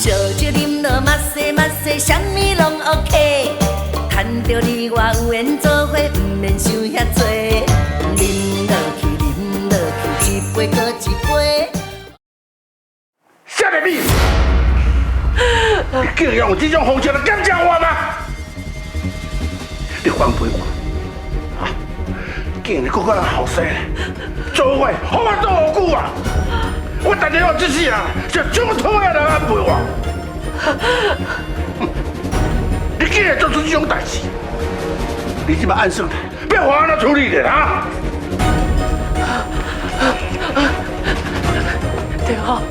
烧酒啉落嘛西嘛西，啥物拢 OK。趁着你我有缘做伙，毋免想遐多。啉落去，啉落去，一杯搁一杯。啥物米？你竟然用这种方式来感谢我吗？你反背我，啊！竟然搁个人后生，做伙好我做何久啊？我等下我这世人就这么讨厌人安陪我。你竟然做出这种代志，你即摆按算要我安怎处理的啊？对哦，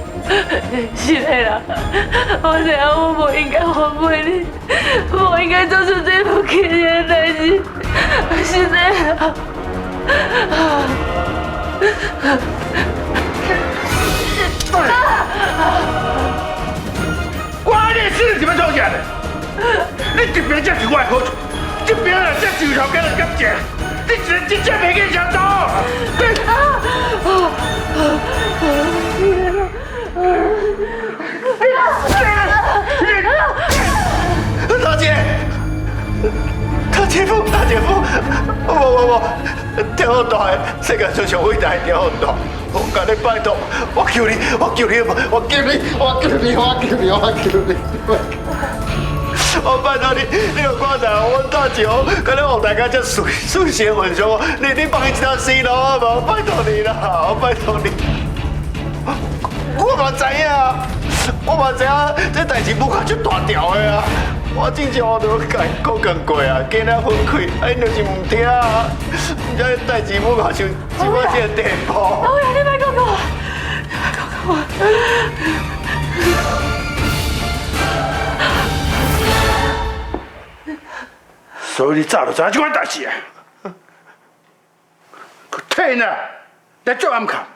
是的啦，我知影我不应该反背你，不应该做出这不起的代志，是的啦。我爱你死是要做啥的？你这边才是我的好处，这边啊才是头家的感情，你真正袂记相走。大姐，大姐夫，大姐夫，我，天好大，世界上最伟大的天好大，我甲你拜托，我求你，我求你，我求你，我求你，我求你，我求你，我拜托你，你有看到我大姐哦，可能让大家这顺邪混上哦，你帮伊一条生路好无？拜托你啦，我拜托你。我嘛知影，我嘛知影，这代志不可就大条的啊！我之前我都甲伊讲过啊，今仔分开，啊，因就是唔听啊，这代志不可就我这个地步。老爷，你别讲我，你别讲我。所以你早就知影这款代志啊！可天哪，来做暗卡，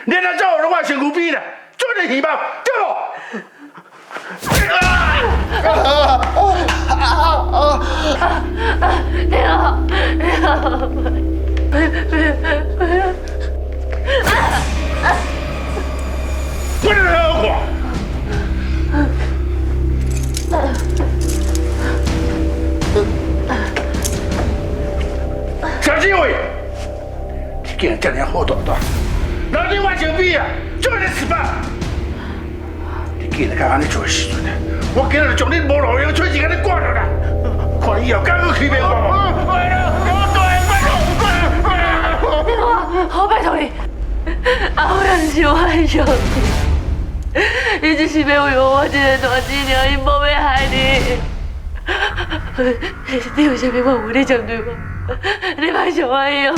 连来走我的身躯边呢，做你希望对不？你好，我这好看。小机会，你竟然这样好大胆，老弟我身边啊，做你失败。你竟然敢安尼做的时阵，我今日就将你无路用吹钱给你挂了啦！看以后敢去欺骗我无？我拜托你，我也是我的兄弟，你只是要为我这个大姐娘，伊无要害你。你有啥物我有你针对我？你别想我以后，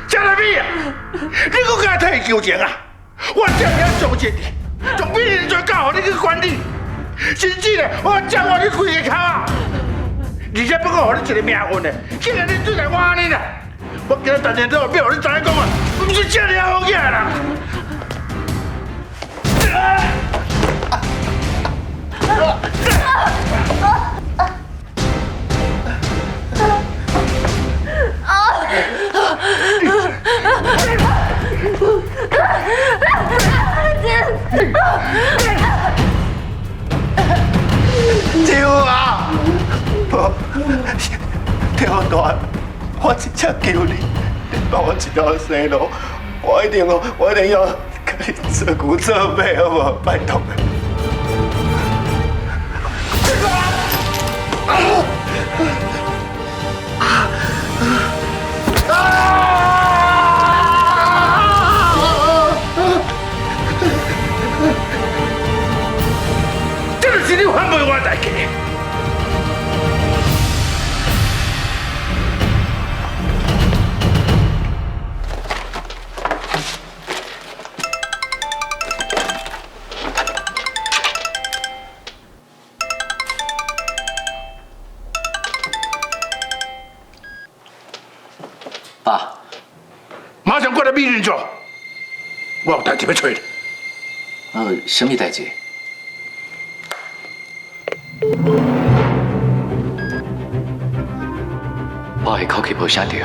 江大美啊，你搁敢替伊求情啊？我这样上进你，仲比你做较好，你去管理，甚至呢，我将我你开个口啊！而且不过，予你一个名分呢，竟然你对待我安尼啦！我今日当天都要让你知影讲啊，不是这样好嘢啦！丢啊！跳大，我真正求你，你帮我一条生路，我一定要跟你做牛做马，好不好？拜托。这就是你反背我的代价。爸，马上过来密人做，我有代志要找你。什么代志？我的口气无声着，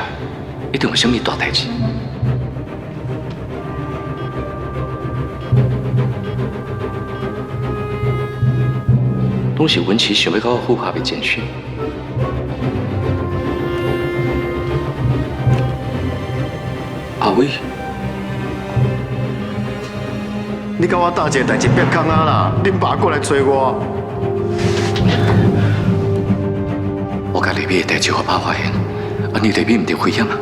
一定有什么大代志。拢是文琪想要甲我复合的简讯。阿伟，你甲我搭一个代志别空啊啦！恁爸过来找我。我甲丽美的代志，我爸发现，你丽美唔得危险啊！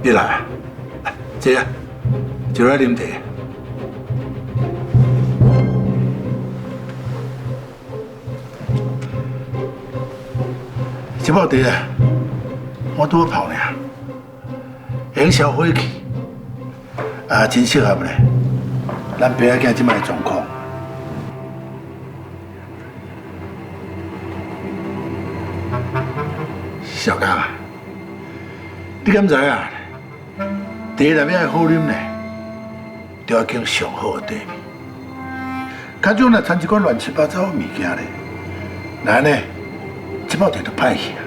你来，坐啊，就来啉茶。这包茶啊，我拄好泡呢，用消火气，真适合咧。咱爸仔囝即摆状况。小刚啊，你敢知啊？茶内面要好啉呢，就要经上好的茶味。假如若掺一款乱七八糟的物件咧，那呢，这包茶就歹去啊，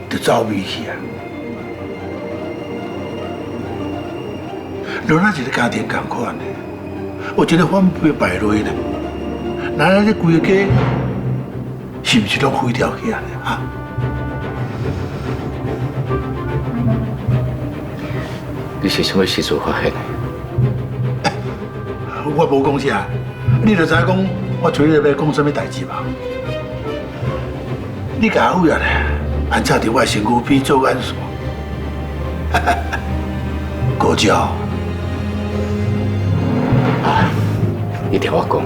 就走味去啊。若咱一个家庭同款呢，有一个反背败落呢，那咱这规个家是不是拢毁掉去啊？哈？你是什么时阵发现的？我无讲啥，你就知影讲我找你要讲什么代志吧？你甲我呀咧，安插伫我身躯边做眼线，高招！你听我讲，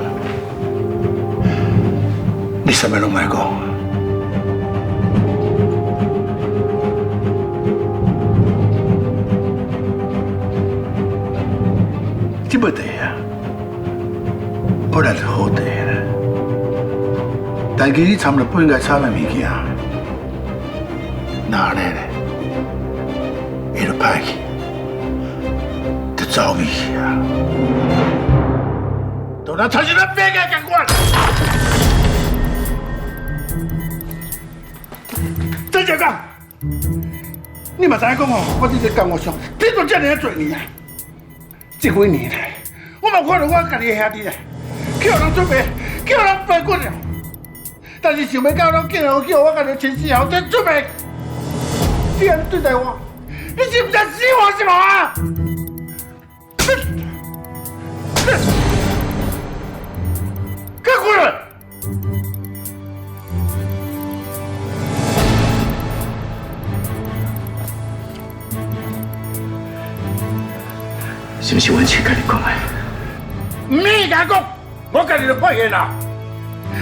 你什么拢莫讲。这杯茶啊，本来是好茶啦，但其实掺了不应该掺的物件，那呢，伊就歹去，就走味去啊！都让他是咱别个监管。曾小刚，你嘛知影讲哦，我这个干我上，拼做这么多年啊！这几年来，我嘛看到我家己的兄弟啊，叫人出卖，叫人背骨了。但是想要到咱竟然叫我家己前世后生出卖，你安尼对待我，你是不是死我是无啊？赶快来！是不是文琪跟你讲的？唔免甲我讲，我家己就发现啦。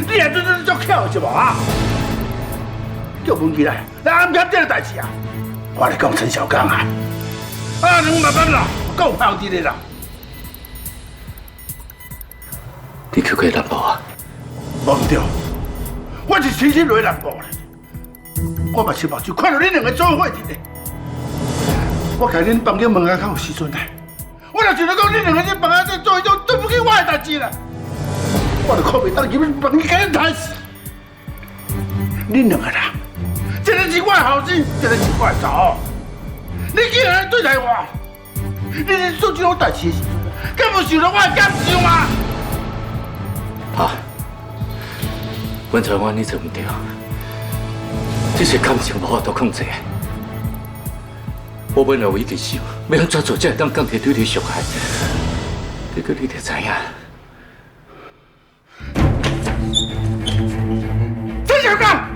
你也真是足巧是无啊？叫文琪来，来安排这个代志啊！我来讲陈小刚啊，你慢慢啦，够胖啲的啦。你去过南部啊？无唔对，我是亲身来南部咧。我嘛是目睭看到恁两个做伙伫咧。我甲恁房间门口有时阵咧。我若想到讲，你两个在房仔在做迄种对不起我的代志啦，我就可袂当入去房间跟恁谈死。恁两个人，一个是我的后生，一个是我的查某，你竟然对待我，你在做这种代志的时阵，敢无想到我的感受吗？爸，阮知我你做唔对，这些感情无法度控制。我本来有一直想，要安怎做才会当降低对你伤害，结果你就知影。陈小刚，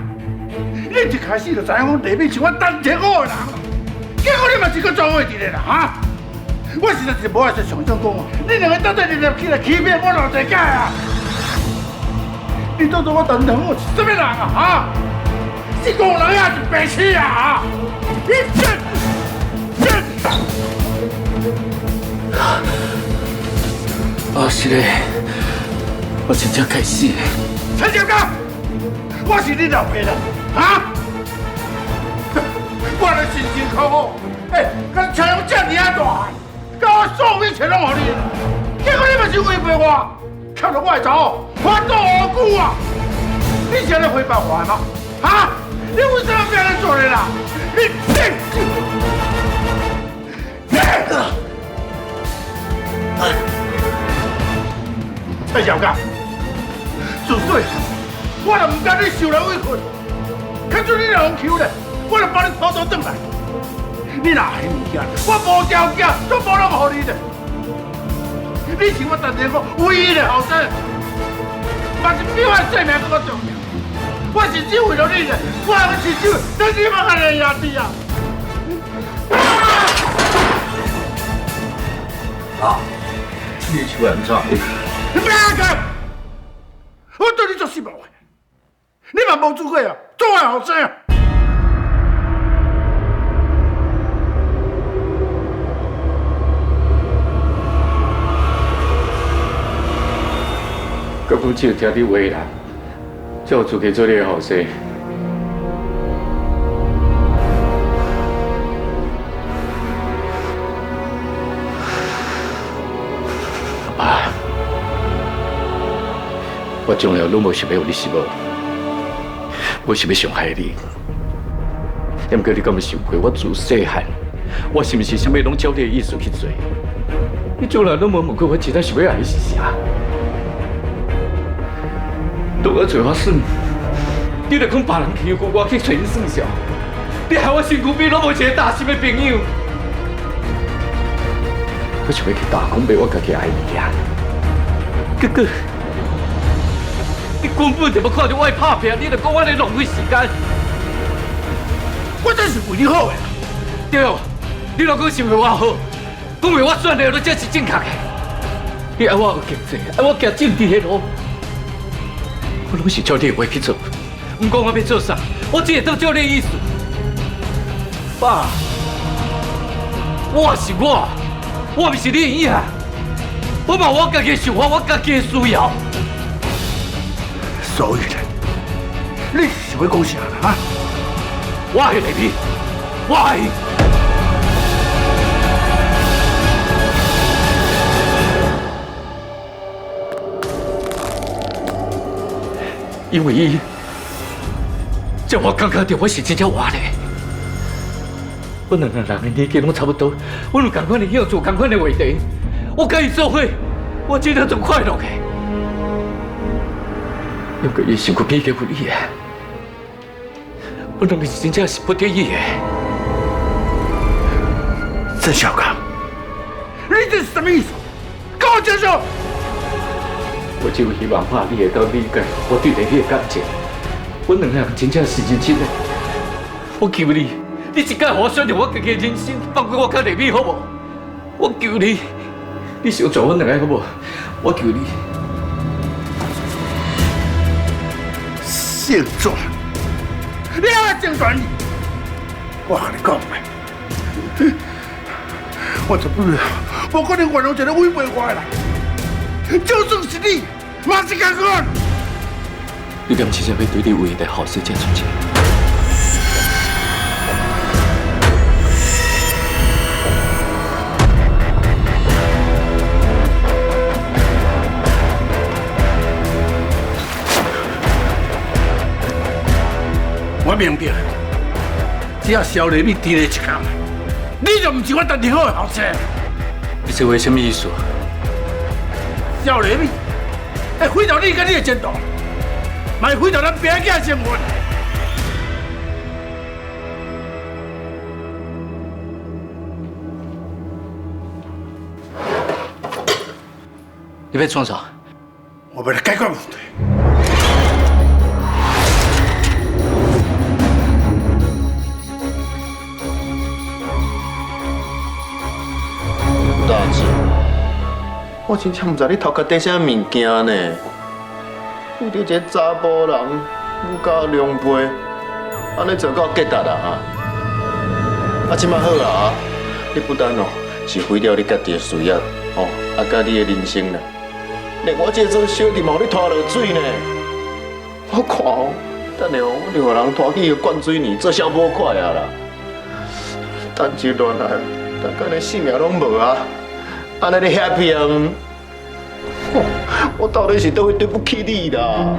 你一开始就知影讲李美是我当天好的人，结果你嘛是个做伙伫咧啦哈！我实在是无法想象讲哦，你两个到底联合起来欺骗我偌济届啊！你当作我当天我是什么人啊哈？是工人还是白痴啊？你这！是嘞，我真正该死。陈小刚，我是你老爸啦，啊！我的辛辛苦苦，甲车用这么啊大，甲我所有一切拢互你，结果你嘛是违背我，欠着我的查某，我多无辜啊！你是来回报我的吗？哈？你为什么不要来做人啦？姚家，自细我就唔甘你受人委屈，看准你若用求咧，我就把你偷倒转来。你若还物件，我无条件都无人互你的。你是我当年我唯一的后生，嘛是比我性命更重要。我是只为了你的，我还是只，但是你莫安尼呀，弟啊！啊！你是为安怎？你别讲，我对你做失望的，你嘛无资格啊，做我后生啊！根本只有听你话啦，才有资格做你的后生。爸，我从来拢无想要有你失望，我是要伤害你。毋过你敢有想过，我自细汉，我是毋是啥物拢照你的意思去做？你从来拢无问过我真正想要爱的是啥？到我最后算，你就讲别人欺负我去找你算账，你害我身躯边拢无一个大心的朋友。我想要去打工买我家己爱物件，结果你根本就无看到我的拍拼，你就讲我在浪费时间。我真是为你好的。对，你若讲是为我好，讲为我选的路才是正确的。你爱我学经济，爱我行政治的路，我拢是照你的话去做。唔讲我要做啥，我只会当照你的意思。爸，我是我。我不是你的影，我嘛我家己的想法，我家己的需要。所以咧，你是要讲啥啦？啊？我爱雷比，我爱伊，因为伊，叫我感觉到我是真正活的。我两个人的年纪拢差不多，我有同款的样做同款的话题，我跟伊做伙，我真正做快乐的。如果伊想过变结婚伊的，我两个是真正是不得已的。郑小刚，你这是什么意思？跟我解释。我只有希望爸你会当理解我对你的感情，我两个人真正是认真的。我求你。你一届互我选择我家己的人生，放过我较内面好无？我求你，你相助我两个好无？我求你。相助？你要来争权？我跟你讲呗，我这辈子无可能原谅一个违背我的人，就算是你，嘛是同款。你敢真正要对你唯一的好事这样出钱？我明白，只要肖雷米低了一跤，你就唔是我当年好的后生。你这话什么意思？肖雷米会毁掉你跟你的前途，嘛会毁掉咱别个的生活。你要创啥？我为了解决问题。大姐，我真正唔知你头壳底啥物件呢？为着一个查甫人，有够狼狽，安尼做到结达啦啊！即摆好啊，你不但是毁掉你家己的事业，甲你的人生啦，连我这做小弟嘛，你拖落水呢。我看等下我就互人拖去灌水泥做消波块啊啦！等一段来，大家连性命拢无啊！安尼你遐平，我到底是都会对不起你啦。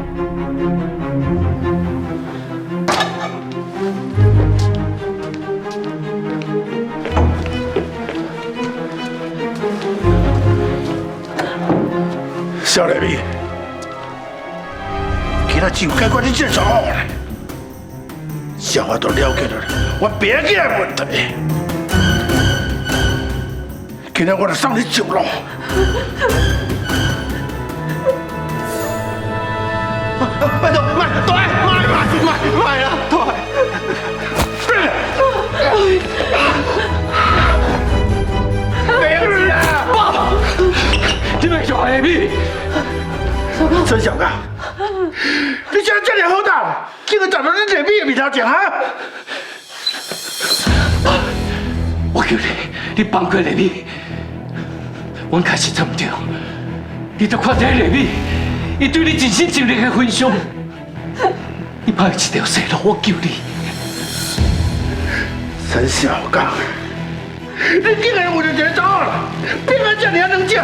小丽美，今仔只有解决你这状况咧，小我都了解了我别个的问题。今天我就送你上路。拜托，卖，卖啊，对。没事啊，爸，你们小孩咪？陈小刚，你现在这么好胆，竟然站到你这米的面头前啊！我求你，你放过丽美。我开始做唔对，你都看在丽美，伊对你尽心尽力的分享，你拍一条生路，我求你。陈小刚，你竟然为了这个查某，变啊这么冷静？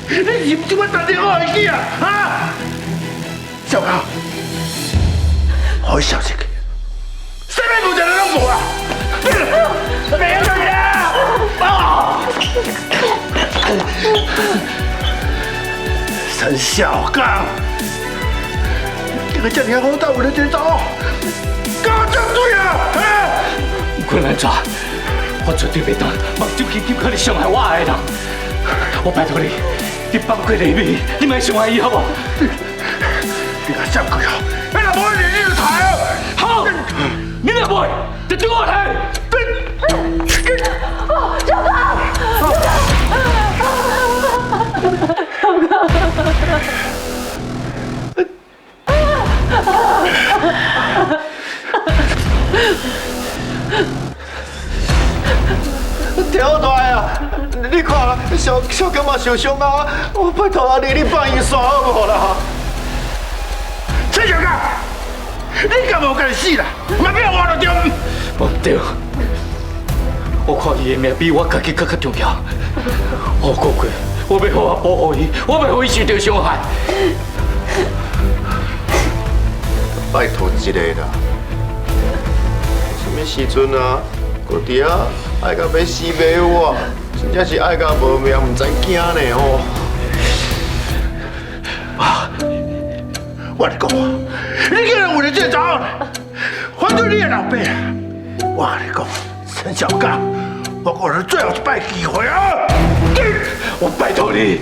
你是不是我打电话会记啊？啊！小刚，好小心个，什么负责任拢无啊！别个呀！啊！陈小刚，这个这么好打，为了这个查某，跟我作对啊！啊！无论安怎，我绝对袂当目睭去救可能伤害我的人。我拜托你，你放过丽美，你莫伤害伊好不好？你甲闪开啊！你若无你就抬啊！好，你若袂，就对我抬。小刚，跳大啊！你看，小干嘛受伤啊？我拜托阿你放伊煞好无啦？陈小刚，你敢无该死啦？莫变我了中。我唔对，我看伊的命比我家己更加重要。我讲过，我要好好保护伊，我要互伊受到伤害。拜托一个啦！什么时阵啊？搁伫遐爱到要死要活，真正是爱到无命，唔知惊呢哦！我跟你讲，你竟然为了这个查某，反对你的老爸！我跟你讲，陈小刚，我给你最后一摆机会啊！我拜托你，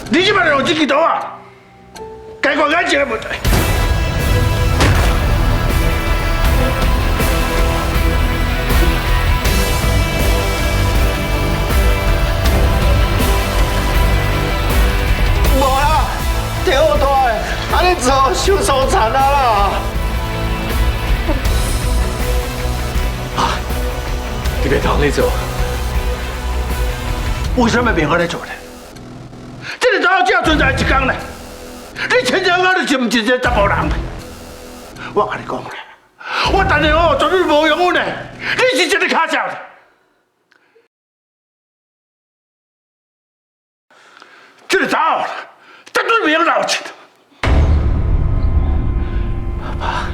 你即摆就用这支刀啊，解决眼前的问题。无啦，跳大的，安尼做受伤残啊啦！你别当你做，为什么免我来做呢？这个查某只要存在一天呢，你陈小刚你是不是一个查甫人？我跟你讲啦，我等下绝对无用武呢，你是一个卡笑的。这个查某绝对袂用留情。爸，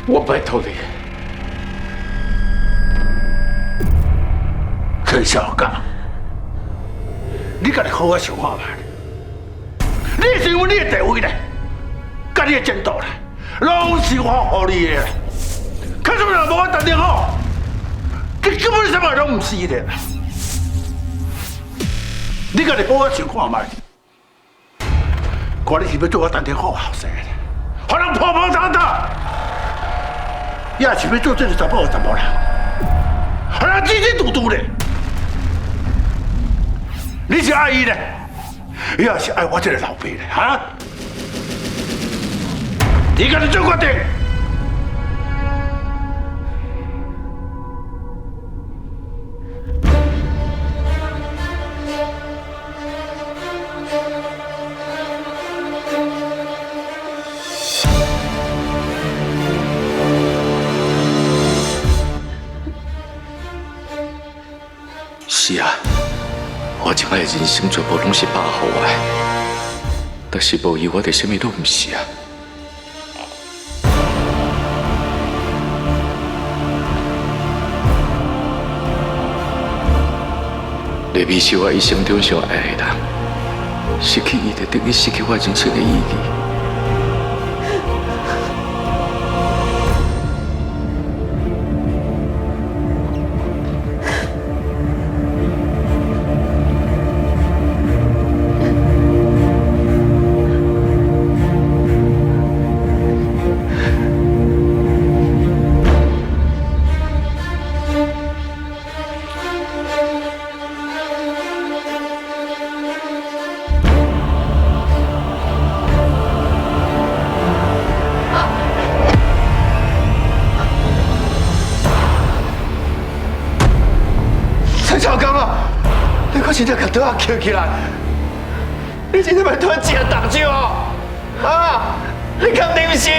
我拜托你。陈小刚，你家己好好想看吧。你是因为你的地位呢，甲你的前途呢，拢是我予你的。看什么人无我打电话，你根本什么拢唔是的。你家己好好想看嘛。看你是要做我打电话后生的，互人破破烂烂，也是要做这个查某人，互人支支嘟嘟的。你是爱伊呢，也是爱我这个老爸呢？哈？你家己做决定。我将来的人生全部拢是爸给我的，但是无伊，我就什么都唔是啊。丽美是我一生中上爱的人，失去伊就等于失去我人生的意义。 陈小刚啊，你可真正把刀啊捡起来！你真正把断钱挡住哦！啊，你敢忍心？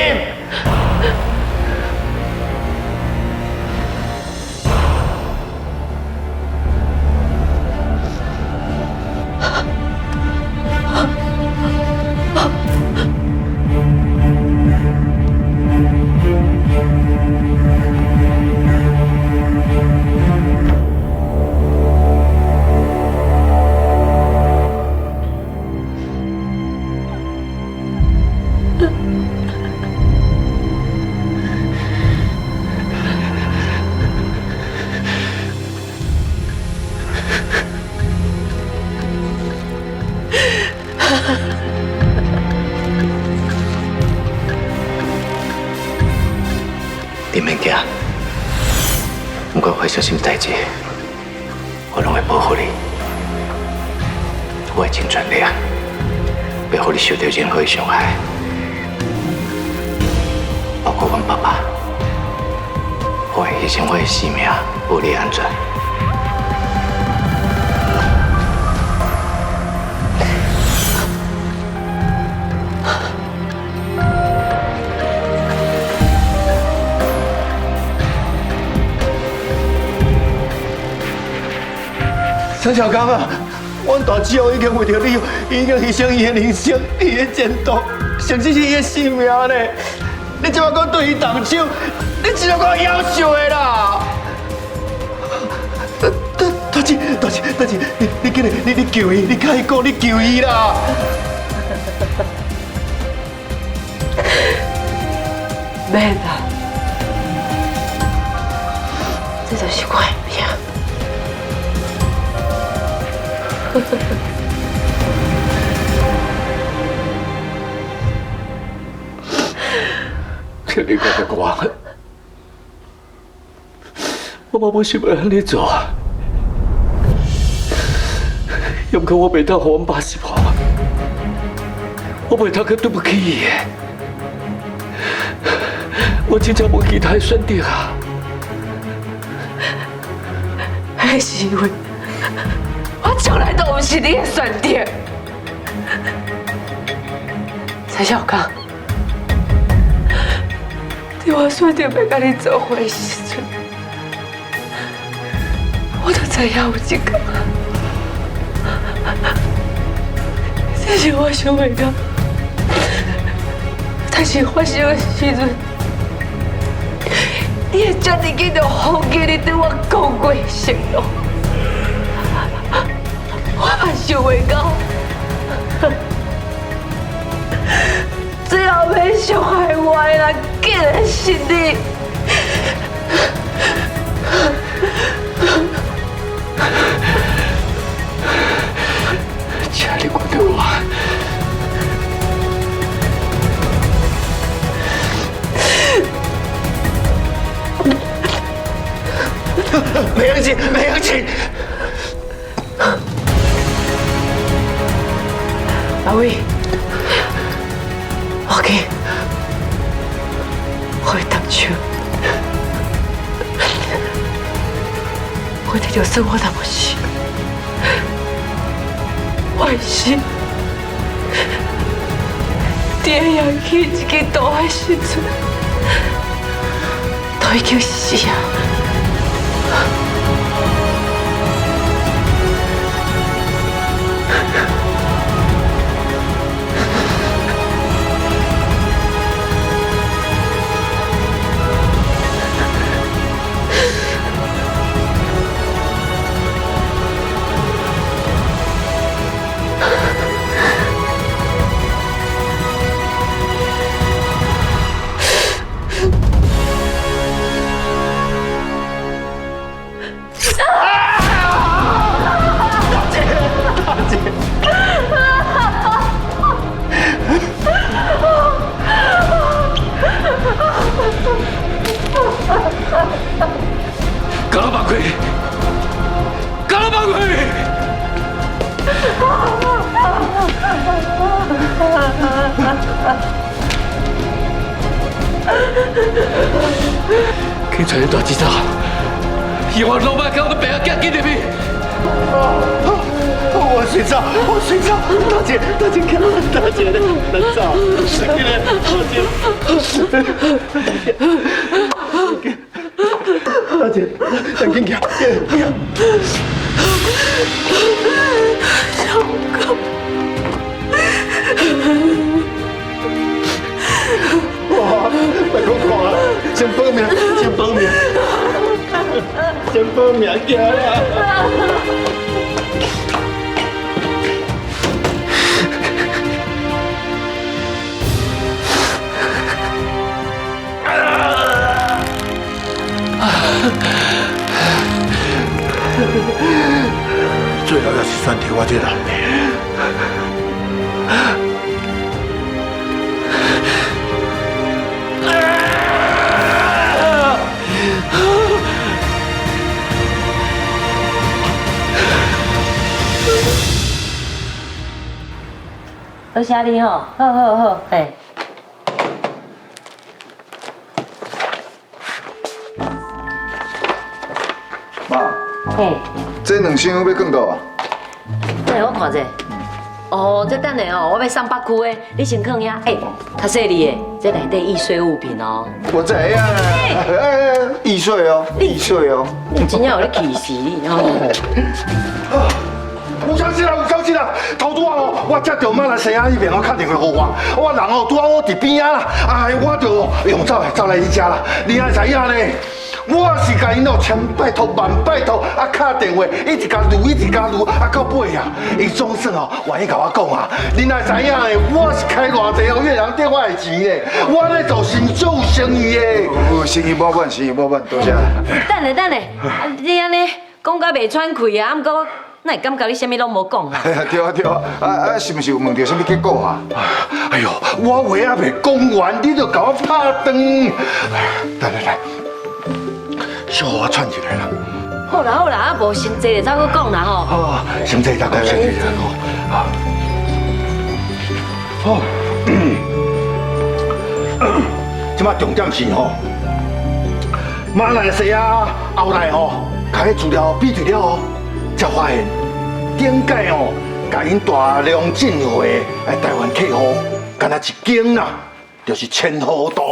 你免惊，不管发生什么代志，我拢会保护你。我会尽全力，不让你受到任何的伤害，包括阮爸爸。我会牺牲我的性命，保你安全。 陈小刚啊，阮大姊夫已经为着你，已经牺牲伊的人生、伊的前途，甚至是伊的性命呢。你即摆搁对伊动手，你真个够夭寿的啦！大姐，你紧来，你救伊，你甲伊讲，你救伊啦！免啦，这就是我的命。 请你讲的我，我冇想要安尼做，不过我袂当互阮爸失望，我袂当去对不起伊的，我真正无其他的选择啊！那是因为。 我从来都不是你的选择，蔡小刚，在我选择要跟你做伙的时阵，我就知影有一天，这是我想袂到，但是发生的时阵，你会这么紧就放弃你对我讲过的承诺。 我嘛想袂到，最后要伤害我的人，竟然是你。请你原谅我。没勇气，没勇气。 阿伟，我给，我会当手，我这就算我那么死，我的心，在养起一个岛的时阵，都已经死啊。警察大警察，希望老板给我的病赶紧入去。我睡着，大姐，大姐，大姐，能走，大姐，赶紧行，小狗，哇，别讲看啊，先保命，行啦。最后要是选择我这男的，多谢你吼，好，嘿。妈，嘿，这2箱要放倒啊？等下我看者。哦，这等下哦，我要送北区的，你先放遐。较细腻的，这内底易碎物品哦。我知啊，易碎哦，易碎哦。你真正有咧气死你哦！有消息啦！头拄哦，我接到马来西亚那边打电话给我人哦拄好我伫边啊啦，我就用走来伊家啦。你爱知影呢？我是甲因千拜托万拜托，打电话一直甲撸，到尾啊，伊总算哦愿意甲我讲啊。你爱知影呢？我是开偌济哦越洋电话的钱呢，我咧做新做生意的。生意无问，多谢。等下，你安尼讲甲袂喘气啊？毋过哪会感觉你啥物拢无讲啊？对啊，是不是有问到什么结果啊？哎呦，我话还袂讲完，你就甲我拍断。来，小我喘起来啦。好啦，无先坐咧，再搁讲啦吼。好，先坐再讲，先坐再讲。好，即摆重点是吼，马来西亚后来吼，甲迄资料比对了后，才发现顶届吼，甲因大量进货的台湾客户，敢若一间啦，就是千和堂。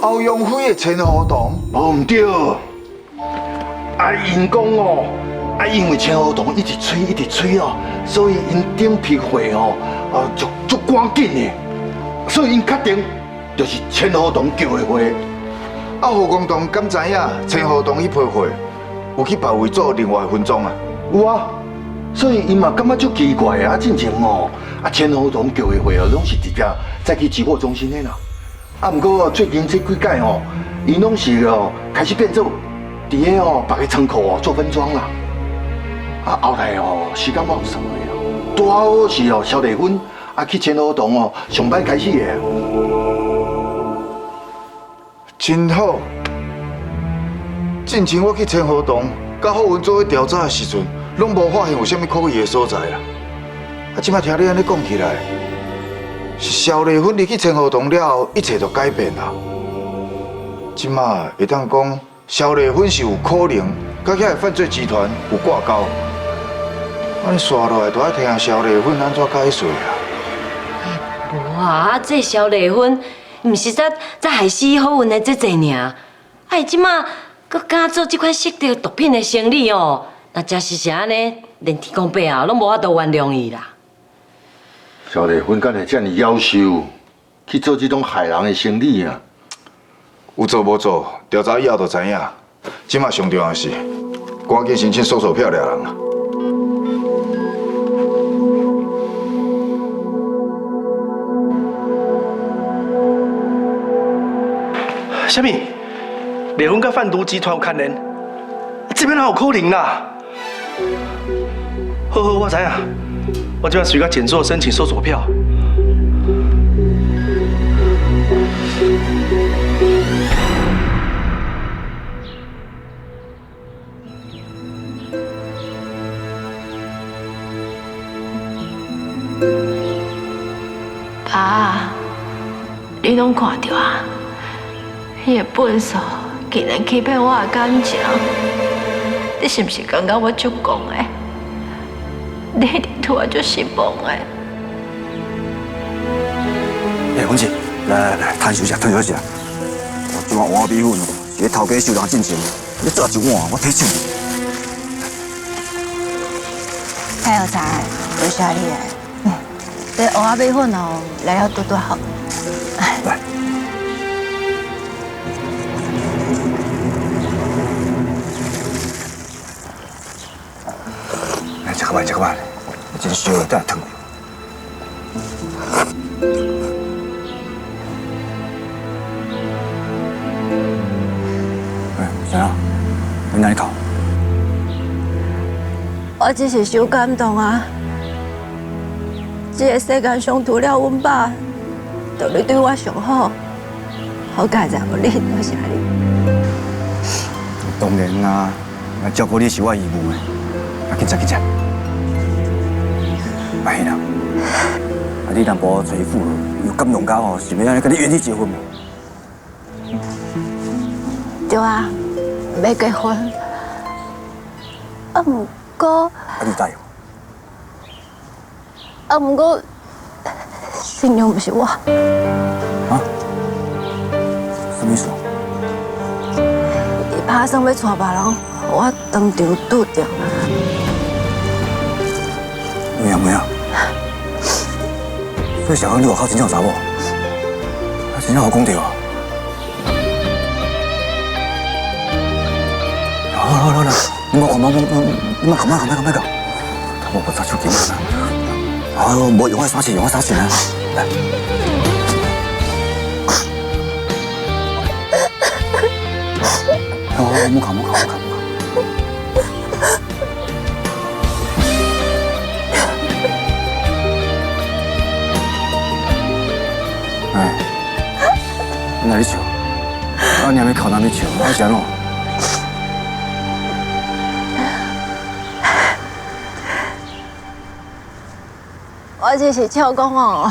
欧阳辉的千和堂，无唔对，因讲哦，因为千和堂一直吹哦，所以因顶批货哦，足赶紧的，所以因确定就是千和堂叫的货。何光堂敢知影千和堂迄批货有去别位做另外分装啊？有啊，所以因嘛感觉足奇怪的进前哦，千和堂叫的货哦，拢是直接再去集货中心的啦。不过最近这几届哦，因拢是哦开始变做伫个哦别个仓库哦做分装啦。后来哦时间我有算的哦，拄好是哦萧丽芬去千和堂哦上班开始的。真好。进前我去千和堂，甲浩文做伙调查的时阵，拢无发现有啥物可疑的所在啦。即摆听你安尼讲起来，是萧丽芬入去千和堂了后，一切就改变啦。即摆会当讲，萧丽芬是有可能甲遐个犯罪集团有挂钩。安尼刷落来，就要听下萧丽芬安怎解释啊。无啊，这萧丽芬毋是才害死好运的这济尔，即马佮敢做这款吸毒毒品的生意哦，那真是安尼，连天公伯啊拢无法度原谅伊啦。萧丽芬敢会遮尔夭寿，去做这种害人的生意啊？有做无做，调查以后就知影。即马上重要的是，赶紧申请搜索票抓人啊！什么？丽芬甲贩毒集团有牵连？这边哪有可能啦？好，我知影，我这边随甲检座申请搜索票。啊，你拢看到啊？伊的笨手竟然欺骗我的感情，你是不是感觉我足戆的？你一定对我足失望的。凤姐，来，摊休息，摊休息。这碗碗米粉哦，是咧头家收人进前，你做一碗，我提醒你。太有才，多谢你诶。这蚵仔米粉哦，来了多好。来。来，吃个饭，吃个饭。真烧的，等下烫。怎样？你哪里考？我只是伤感动啊！这个世界上除了阮爸，就你对我上好，好佳哉有你，多谢你。当然啦，照顾你是我义务的。啊，紧吃。哎啦，你淡薄找妇又感动到哦，是要安尼跟你原地结婚无？对啊。要结婚，不过，你知哦？不过，新娘不是我。啊？什么意思？伊拍算要娶别人，我当场拄着。妹啊！所以小芳你外口真正有查某，真正有讲着啊！好，你莫讲，我擦手机啦！好，莫用我撒钱，啊！来，好，莫讲。哎，你哪里笑？啊，你还没考，哪里笑？还想喏？我只是笑讲哦，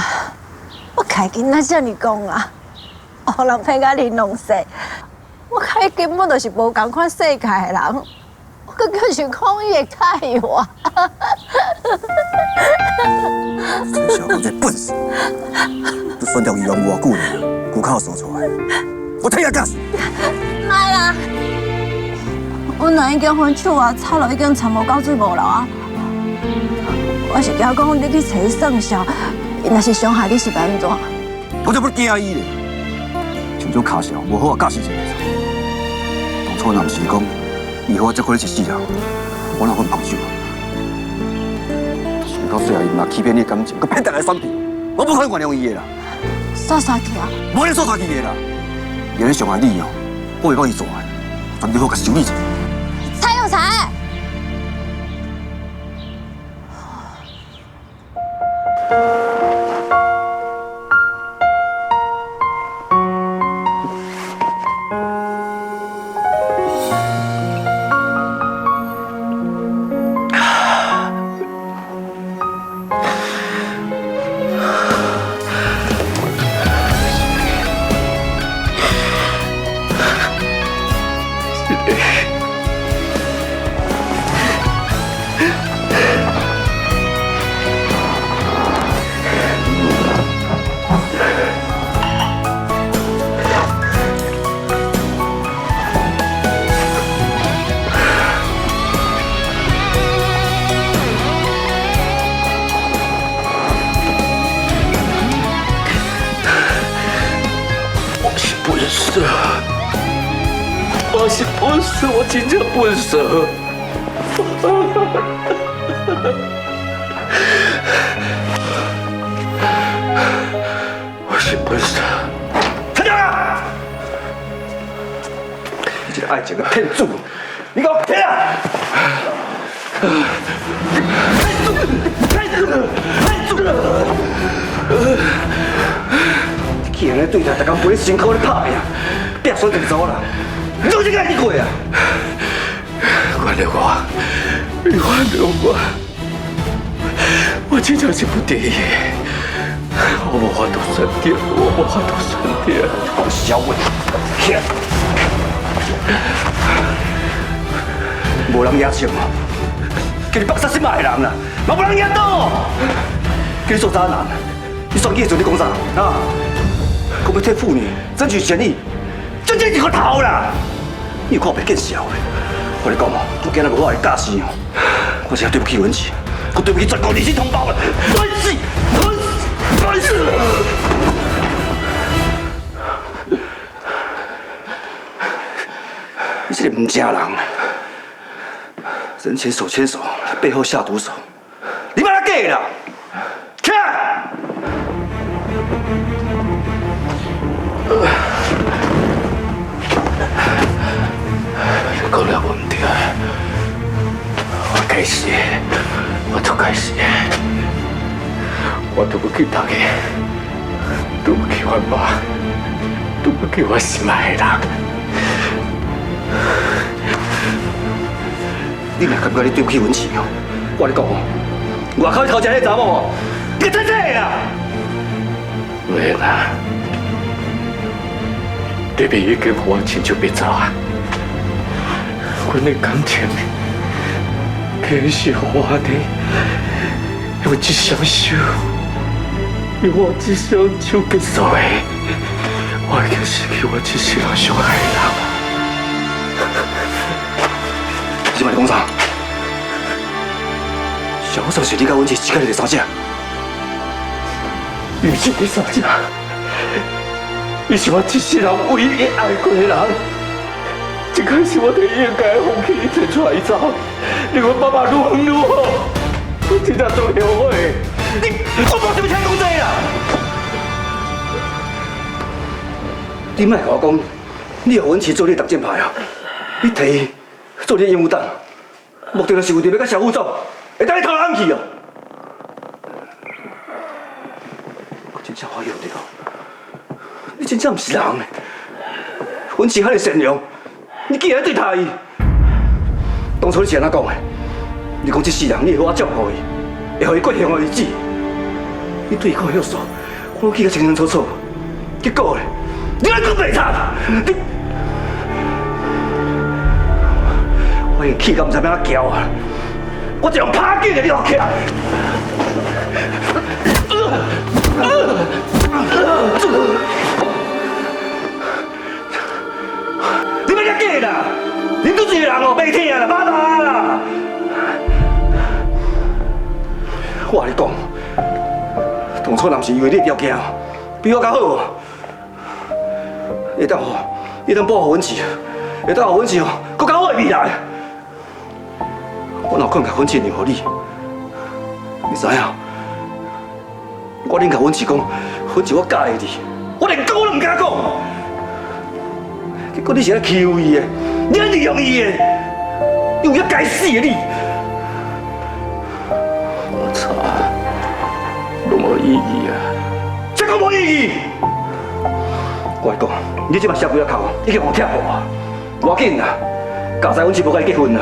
我开囡仔这么讲啊，互人骗甲玲珑色，我开根本就是无共款世界的人，我更是讲伊会太我。这小狗这笨死，都选条鱼用偌久呢，骨靠说出来，我睇下干死。哎啦，阮若已经分手啊，吵了已经差无到水无流啊。我是惊讲你去找伊算账，伊若是伤害你是要安怎？我就不惊伊咧，像种卡小无好啊，教死一个。当初若唔是讲，以后我才可能一世人，我哪会放手？想到最后伊若欺骗你感情，佮骗大家产品，我不可能原谅伊的啦。煞煞去啊！无咧煞煞去的啦，伊咧伤害你哦，我会讲伊做的，全部好甲修理一下。才有才。我是笨死，我真正笨死。我是笨死。陈家啊！你这个爱情的骗子，你给我骗啊！既然咧对待，大家陪辛苦咧拍拼，拼选就走啦。你做这个你过啊？原谅我，原谅我，我真正是不得已。我无法度选择，我无法度选择。小伟，起来！无人野枪啊！叫你绑杀什么的人啦？嘛无人野刀！叫你做渣男，你选举的时候你讲啥？啊？讲要替妇女争取权益，就这一个头啦！你有看袂见笑的？我跟你讲哦，我今日无我的假死哦，我真系对不起文琪，我对不起全国女性同胞们，对不起，对不起！你这个唔正人，人前手牵手，背后下毒手，你把他给了，起来！你讲了问题，我开始，我都开始，我对不起大家，对不起我妈，对不起我心爱的人。你若感觉你对不起文琪哦，我跟你讲哦，外口头前那查某哦，别真正的啦！袂啦，你别已经我亲像别走啊！阮的感情，其实我的用一双手，用我一双手结束的，我已经失去我一世人相爱的人。你是咪讲啥？上算是你甲文琪只个第三者。你是第三者，你是我一世人唯一爱过的人。一开始我就应该放弃一切，带伊走，令我爸爸愈远愈好。我真正做后悔。我无想要听讲这啦。你莫甲我讲，你和文琪做你挡箭牌啊！你提伊做你的烟雾弹，目的就是为着要甲小虎走，会当你偷人去哦。我真正怀疑着，你真正不是人。文琪遐尼善良，你竟然对他伊？当初你是安怎讲的？你讲这世人你会好我照顾伊，会互伊过幸福日子。你对伊够许数，我记得清清楚楚。结果咧，你还佫袂差，你。我已经气到唔知要怎叫啊！我就用拍击的你落起来。你要假啦！你都是人哦，袂听啦，巴达啦！我跟你讲，当初若不是因为你条件比我较好哦，会当保护文琪，会当互文琪哦，佫较好的未来。我哪可能甲文琪让互你？你知影？我恁甲文琪讲，文琪我介意你，我连讲我都唔敢讲。结果你是来欺负伊的，你来利用伊的，你有遐该死的你！我操，都无意义啊！这个无意义！我跟你讲，你即摆社会了靠，已经互贴我，无要紧啦，家在文琪无甲你结婚啦，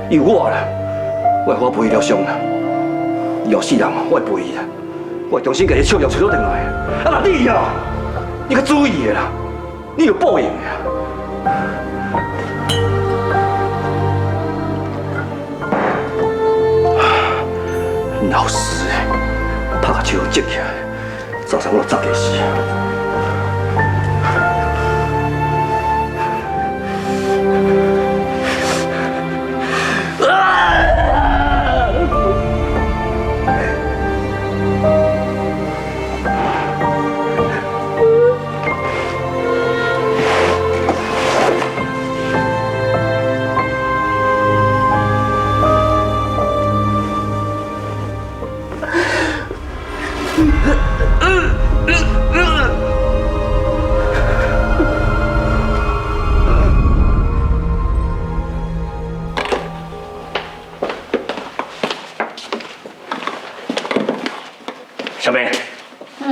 有我啦。我会陪伊疗伤啦，以后世人我会陪伊啦，我会重新甲伊笑容找倒转来。啊，那你哦，你较注意的啦，你有报应的啦。老实的，拍个手接起来，早上我砸给死。小妹，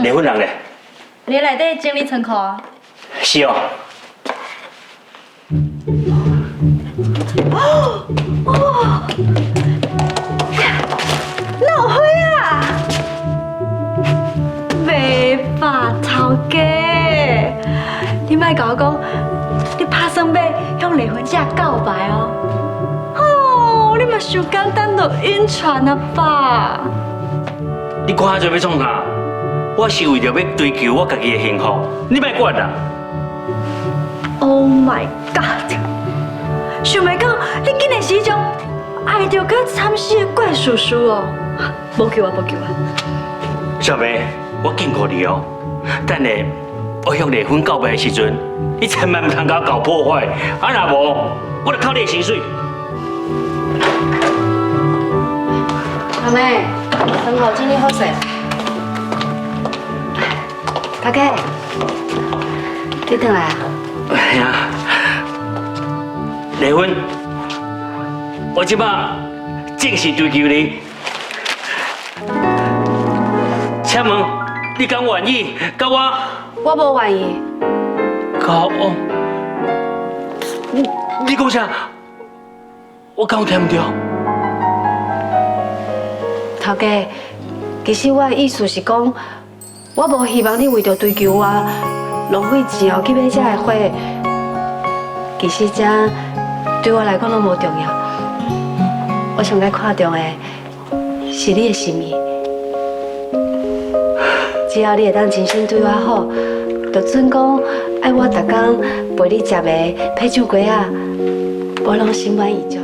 离婚人咧？你内底整理仓库啊？是哦。老灰啊！袂我讲，你打算要向离婚者告白哦。哦，你嘛想简单就晕船了吧？你管这要创啥？我是为着要追求我家己的幸福，你莫管啦。Oh my god！ 想袂到你竟然是迄种爱着佮惨死的怪叔叔哦！无救啊，无救啊！小妹，我警告你哦，等下我向离婚告白的时阵，你千万唔通甲我搞破坏，啊若无，我就靠你的薪水。阿妹，生活今天好势。大哥，你回来啊？哎呀，离婚，我即摆正式追求你。请问你敢愿意甲我？我无愿意。甲我？你讲啥？我敢有听唔对？头家，其实我的意思是讲，我无希望你为着追求我，浪费钱哦去买这个花。其实这对我来讲拢无重要。我上该看重的是你的心意。只要你会当真心对我好，就准讲爱我逐工陪你食糜、配酒粿啊，我拢心满意足。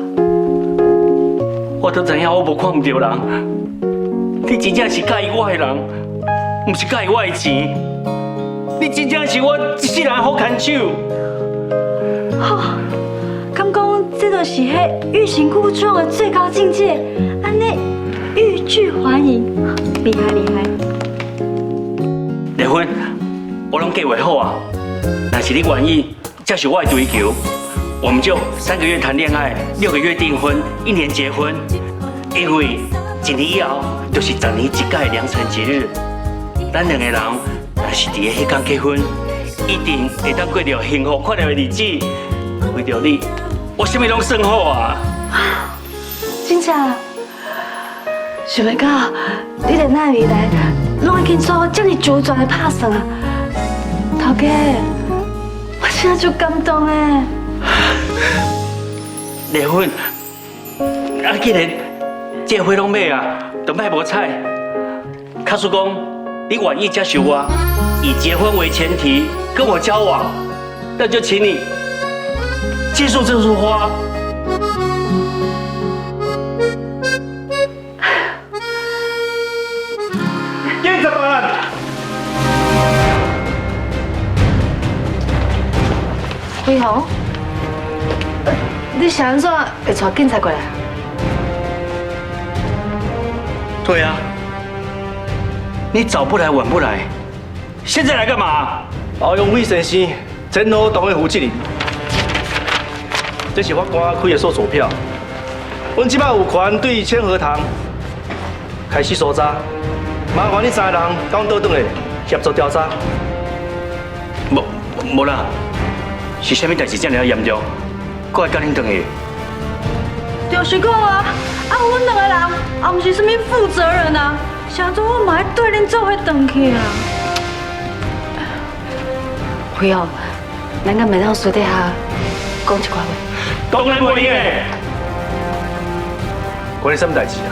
我都知影我无看唔到人，你真正是介意我的人，唔是介意我的钱。你真正是我一世人好牵手。敢讲这就是迄欲擒故纵的最高境界，安尼欲拒还迎，厉害厉害！离婚，我拢计划好啊。若是你愿意接受我的追求，我们就3个月谈恋爱，6个月订婚，1年结婚。因为1年以后就是10年一届的良辰吉日，咱两个人若是伫迄天结婚，一定会当过着幸福快乐的日子。为着你，我啥物拢算好啊！真正，想袂到你连那未来拢已经做这么周全的打算啊！头家，我真正就感动诶！离婚，既然这花拢买啊，就卖无彩。卡叔讲，你愿意接受我，以结婚为前提跟我交往，那就请你接受这束花。警察们，辉宏，你是安怎会带警察过来？对啊，你早不来晚不来，现在来干嘛？欧阳伟先生前后同的负责人，这是我官开的搜索票。阮即摆有权对千和堂开始搜查，麻烦你3个人到倒转来协助调查。无啦，是啥物代志这么严重？我会跟恁转去。就是讲啊，阮两个人也不是什么负责人啊，啥做我嘛要对恁做伙转去啊。辉宏，咱敢袂当私底下讲一寡话？当然袂用的。关你什么代志啊？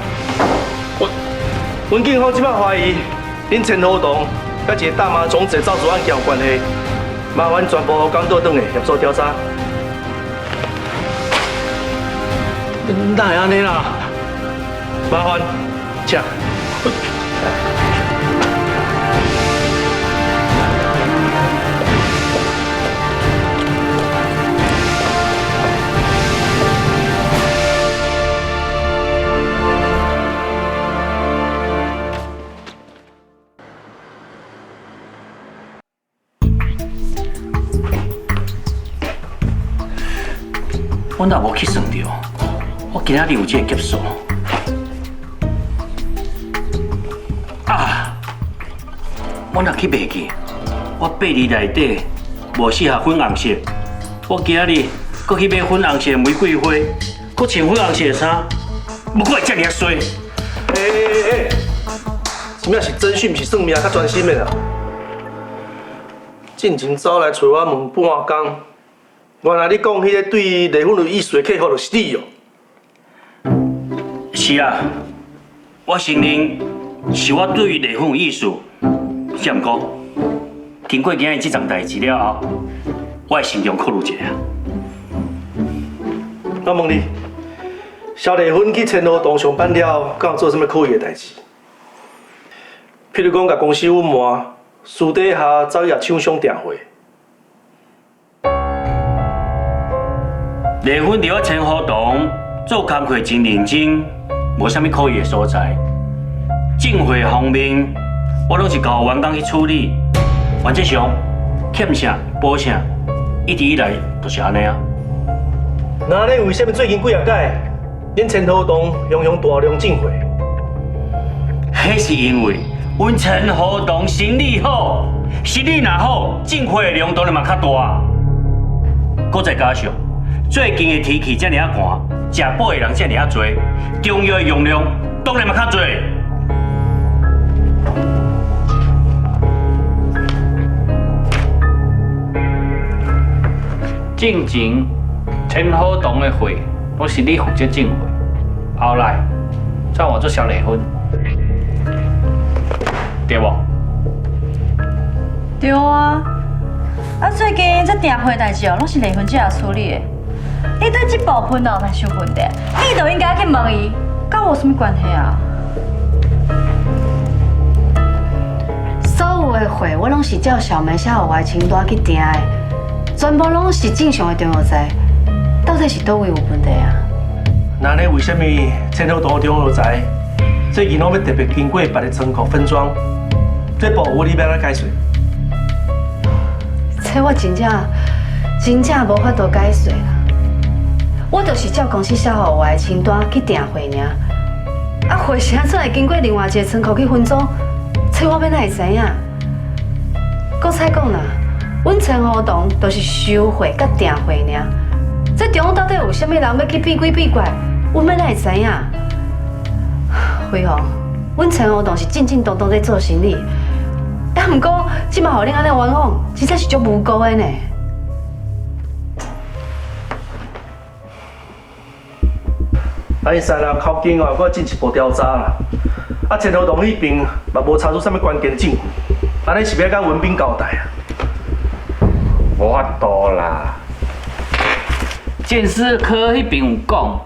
阮警方即摆怀疑恁前后堂甲一个大麻种制造作案件有关系，麻烦全部港岛转来协助调查。哪会安尼啦？麻烦，请。我若无去算着，我今仔日有这个劫数。啊！我若去袂记，我8日内底无适合粉红色。我今仔日搁去买粉红色的玫瑰花，搁穿粉红色的衫，不过会遮尔衰。什么是侦讯，不是算命，较专心的啦。进前走来找我问半工，原来你讲迄个对离婚有意思的客户就是你哦。是啊，我承认是我对于离婚有意思，只毋过经过今日这桩代志了后，我会慎重考虑一下。我问你，萧离婚去签合同上班了，敢有做啥物可疑的代志？譬如讲，甲公司隐瞒，私底下走去厂商订货。离婚伫我签合同，做工课真认真，无啥物可疑的所在。进货方面，我拢是交员工去处理，原则上欠啥补啥，一直以来都是安尼啊。那你为什么最近几啊届，恁签合同样样大量进货？迄是因为阮签合同生意好，生意若好，进货的量当然嘛较大。搁再加上最近的天气遮尔啊寒，食饱的人遮尔啊多，中药的用量当然嘛较多。进前签合同的货，拢是你负责进货，后来再换做萧离婚，对无？对啊，最近这订货代志哦，拢是离婚姐来处理的。你对这部分哦，若是有问题，你就应该去问伊，跟我有什么关系啊？所有的货，我拢是照小梅写互我的清单去订的。全部拢是正常的中药材，到底是倒位有问题啊？那你为什么签合同中药材最近拢要特别经过别的仓库分装？这部分你要来解释？这我真正无法度解释啦。我就是照公司写互我的清单去订货尔，货是安怎会经过另外一个仓库去分装？这我要哪会知影？搁再讲啦。阮签合同都是收货甲订货尔，这中到底有啥物人要去变鬼变怪，阮要哪会知影？辉宏，阮签合同是正正当当在做生意，毋过即马互恁安尼冤枉，实在是足无辜的呢。伊三人靠近哦，搁进一步调查啦。签合同迄边嘛无查出啥物关键证据，安尼是要甲文彬交代啊？无法度啦，鉴识科迄边有讲，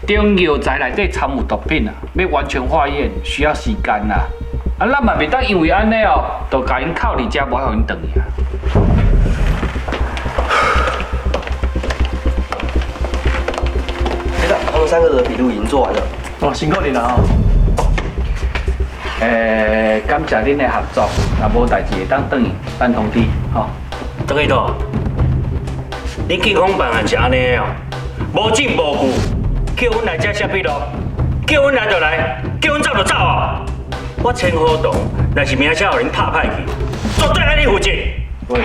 中药材内底掺有毒品啊，要完全化验需要时间啦。咱嘛袂当因为安尼哦，就甲因扣伫遮，无互因转去啊。他们3个人笔录已经做完了。哦，辛苦你了哦。感谢恁的合作，若无代志会当转去，咱通知吼。等去倒，恁警方办案是安尼哦，无证无据，叫阮来遮写笔录，叫阮来就来，叫阮走就走啊！我签合同，若是名声互恁拍歹去，绝对爱你负责。喂，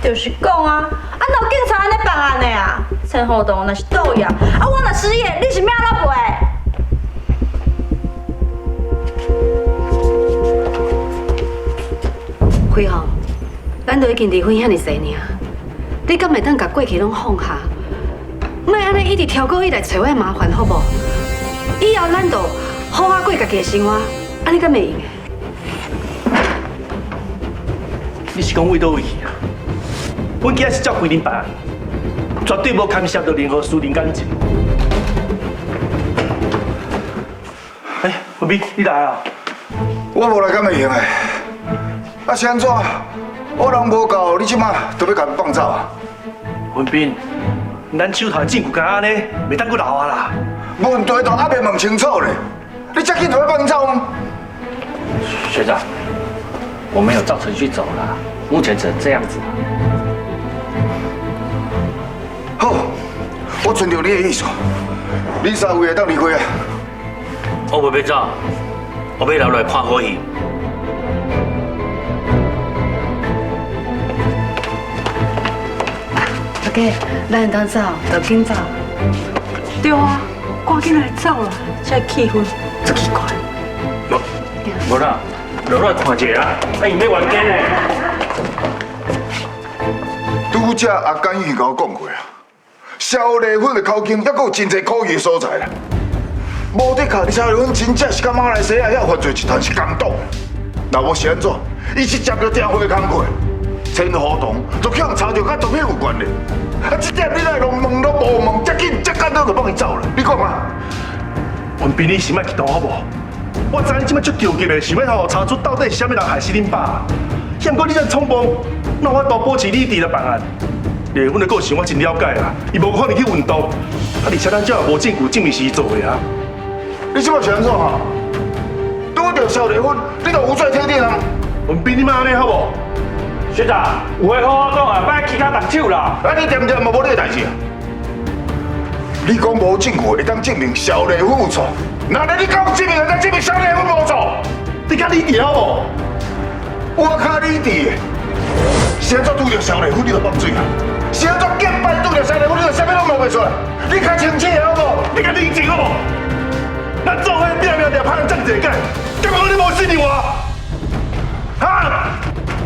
就是讲啊，哪有警察安尼办案的啊？签合同若是倒样，我若失业，你是命老赔。辉宏。咱都已经离婚遐尼济年，你敢袂当甲过去拢放下？莫安尼一直挑过伊来找我麻烦，好无？以后咱就好好过家己的生活，安尼敢袂用的？你是讲为倒位去啊？阮今仔是照规定办，绝对无干涉到任何私人感情。文彬，你来啊？我无来敢会用的，是安怎？我人无够，你即马就要甲我放走啊？文彬，咱手头证据干安尼，袂当搁留啊啦。问题都还袂问清楚咧，你这紧就要放走？学长，我没有照程序走了，目前只能这样子。好，我遵照你的意思，你3位会当离开啊？我袂要走，我要留来看火戏。大家，咱当走，就紧走。对啊，赶紧来走啦！这气氛真奇怪。无啦，落来看一下啊，伊要冤家呢。拄则阿简已经甲我讲过啊，肖丽芬的口径还佫有真侪可疑的所在啦。无得靠，肖丽芬真正是甲马来西亚遐犯罪集团是共党。若无是安怎，伊是接到电话的工课，陈河东就去人查到甲毒品有关的。啊，这点你来拢问都无问，这紧这简单就放伊走了。你讲啊？阮比你先莫激动好无？我知你即摆足着急的，想要吼查出到底是啥物人害死恁爸。不过你这冲动，哪有法度保持理智来办案？丽芬的个性我真了解啦，伊无可能去运动，而且咱这也无证据证明是伊做的啊。你即摆是安怎啊？拄着肖丽芬，你就无罪推定啊？阮比你莫安尼好无？学长，有话好好讲啊，别起骹动手啦。啊，你点嘛无你的代志啊？你讲无证据会当证明肖丽芬有错，那你讲证明会当证明肖丽芬无错？你较理智好无？我较理智的，是安怎拄着肖丽芬你就放水啊？是安怎结拜拄着肖丽芬你就啥物拢弄袂出来？你较清醒好无？你较理智好无？咱做伙拼命掠歹人挣一个，结果你无信任我，哈？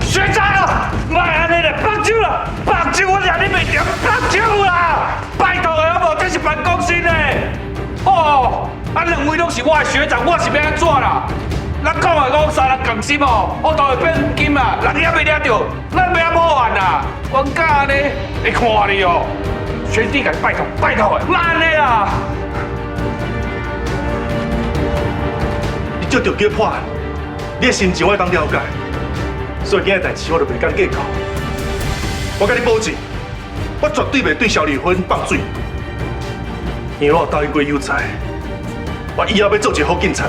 学长啊，莫安尼咧，放手啦！放手，我让你袂着，放手啦！拜托的好无？这是办公室呢。哦，啊，两位拢是我的学长，我是要安怎啦？咱讲的讲三人共心哦，我都会变黄金啊！人也袂抓到，咱要安好案啦！冤家安尼会看你哦，学弟甲你拜托拜托的，莫安尼啦！你这着叫破案，你的心情我当了解。所以今日代志我就袂敢计较。我甲你保证，我绝对袂对肖丽芬放水，因为我答应过有才，我以后要做一个好警察。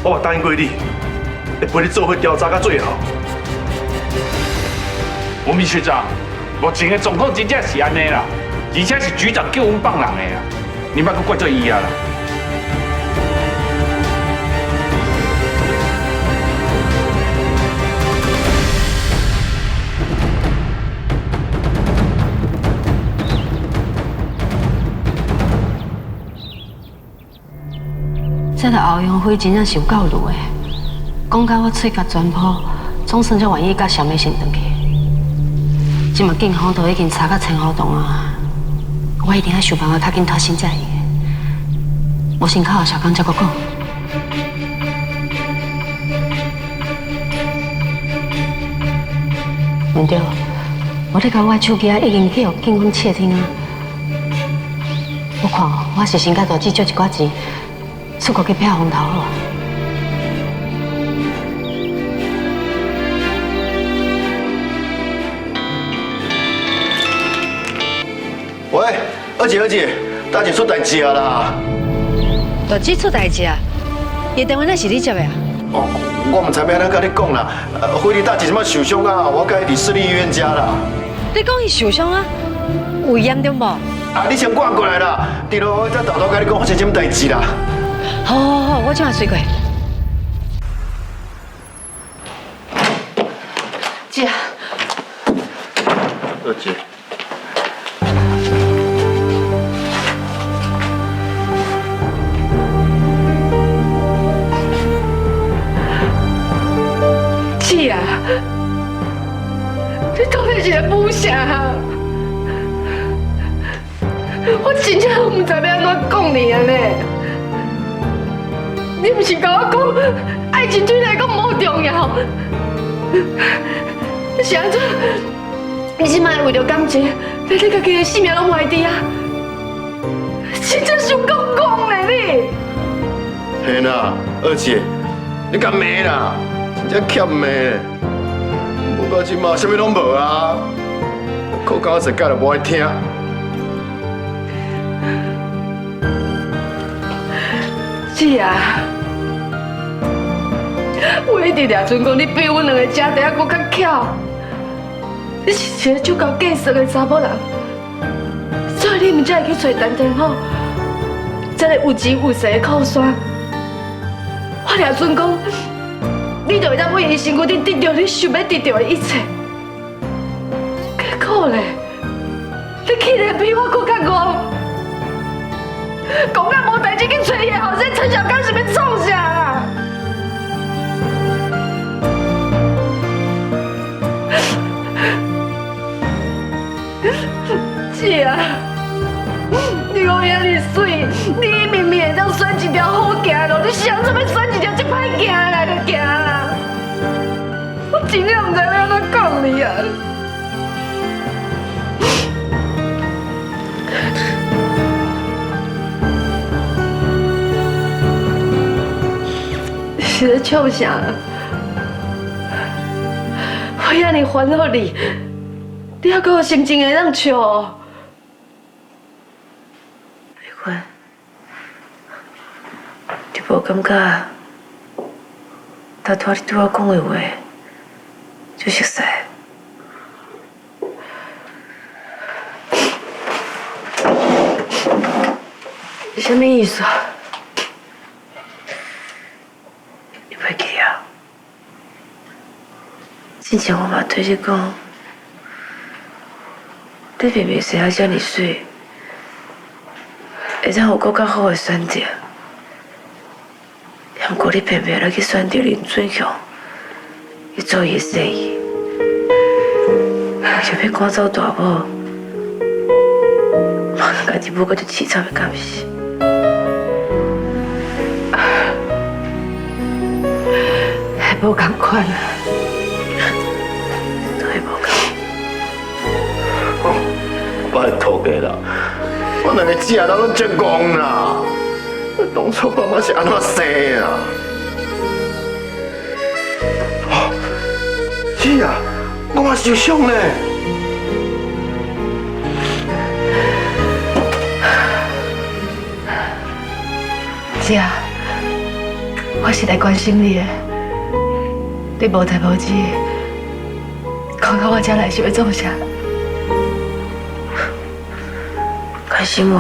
我也答应过你，会陪你做伙调查到最后。吴明学长，目前的状况真正是安尼啦，而且是局长叫我们放人的啦，你莫搁怪罪伊啊啦。这个欧阳辉真正是有够鲁的，讲到我喙角全破，总算才愿意甲小妹先回去。今嘛警方都已经查到陈河东啊，我一定要想办法较紧脱身才行。无先靠小刚才个讲。唔对，我咧甲我手机已经去互警方窃听啊。我看我是先甲大姐借一寡钱。出国去漂红头好啊！喂，二姐，大姐出代志啊啦！大姐出代志啊？伊电话那是你接的啊？哦，我唔知要安怎甲你讲啦。辉丽大姐即摆受伤啊，我甲伊伫市立医院遮啦。你讲伊受伤啊？有严重无？啊，你先赶过来啦，伫落再豆豆甲你讲发生什么代志啦。好，我即马随过。姐，二姐，姐啊，你到底是在补啥？我真正唔知要安怎讲你啊咧。你不是甲我讲，爱情对你来讲无重要，是安怎？你即摆为着感情，连你家己的性命拢袂记啊！真正想够讲嘞你。嘿啦，二姐，你敢骂啦？真欠骂！无到即马啥物拢无啊！口讲一届就无爱听。是啊，我一直抓准讲你比阮两个姐弟还佫较巧，你是一个足够见识的查某人，所以你毋才会去找陈天好，这个有钱有势的靠山。我抓准讲，你就会当为伊身躯顶得到你想要得到的一切。结果咧，你竟然比我佫较戆。讲到无代志去找伊的后生陈小刚是要创啥啦？水，你明明会当选一条好行的路，你想做要选一条这歹行的来就行啦。我真正唔知要安怎讲你啊。是咧笑啥？我遐尼烦恼你，你还阁有心情会当笑？美君，你无感觉？大拖你对我讲的话，就熟悉。是啥物意思啊？你袂记啊？之前我嘛对你讲，你明明生啊遮尔水，会当有更较好的选择。不过你偏偏来去选择林准雄，去做伊的生意，就要赶走大某，家己母搁就凄惨的敢是？还无共款啊！都还无共。拜托个啦，我两个姊仔拢结戆啦，当初爸妈是安怎生啊？哦，是啊，我嘛受伤咧。姐，我是来关心你的。你无代无志，看到我这来是要做啥？关心我？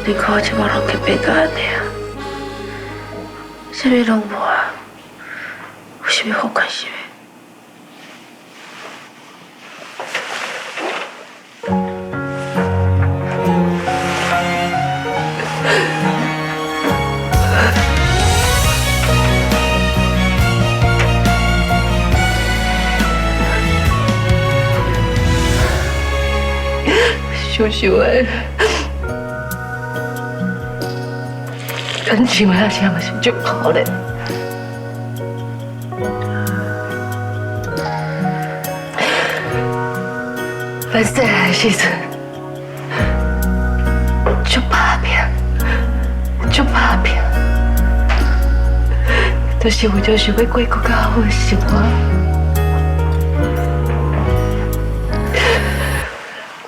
你看我这马拢去变到安尼啊，啥物拢无啊，有啥物好关心的？羞羞的，感情那啥嘛是足好嘞。咱细汉的时阵，足打拼，足打拼，就是为着想要过更较好的生活。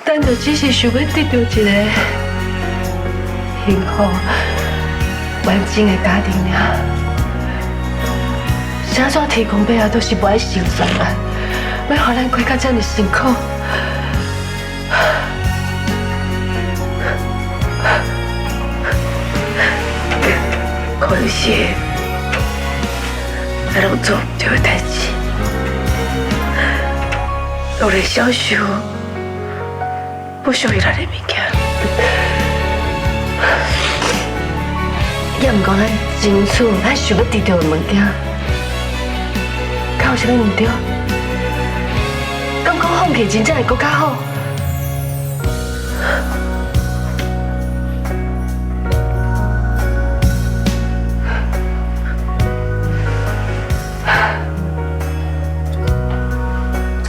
咱就只是想要得到一个幸福、完整的家庭尔。啥怎提供背后都是不爱心酸的，要让咱过到这么辛苦。可能是咱拢做唔对的代志，落来享受不属于咱的物件。也毋讲咱争取咱想要得到的物件，敢有啥物唔对？敢讲放弃真正会更较好？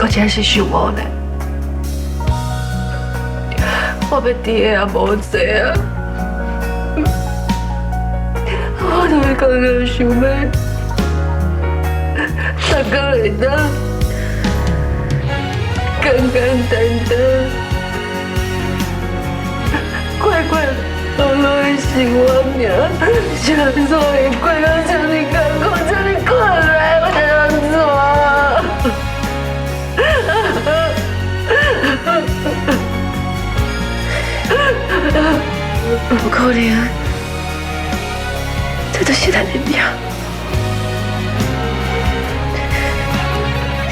我真是想无呢。我要伫的也无济啊，我就会常常想要，逐个会当简简单单、快快乐乐的生活尔，啥做会过到这么艰苦、这么困难，我才能做啊！不可能，这就是咱的命，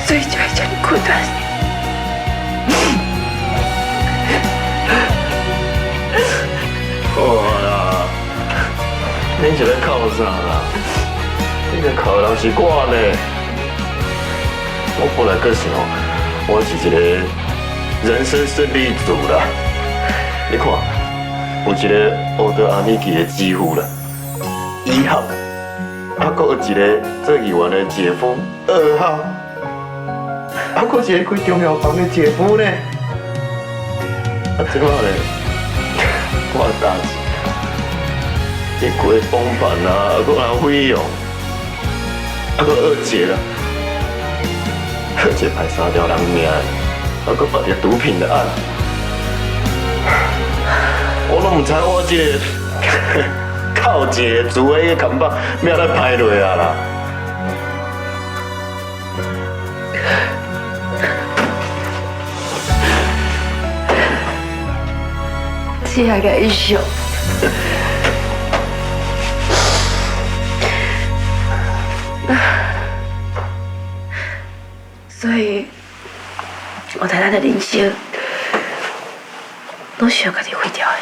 所以才会这么困难。好啦，恁是咧靠啥啦？你咧靠人是我呢。我本来个想，我是一个人生胜利组啦。你看，有一个学到阿米奇的继父啦，一号，啊，搁有一个做议员的姐夫2号，啊，搁一个开中药房的姐夫呢。啊，即摆咧，我担心，一规帮办啊，搁人费用，啊，搁二姐啦，二姐害3条人命，啊，搁办一个毒品的案。我拢唔知我这个靠一个做的个看板要来拍落啊啦！只系个一笑。所以，我台咱的人生都需要家己毁掉的。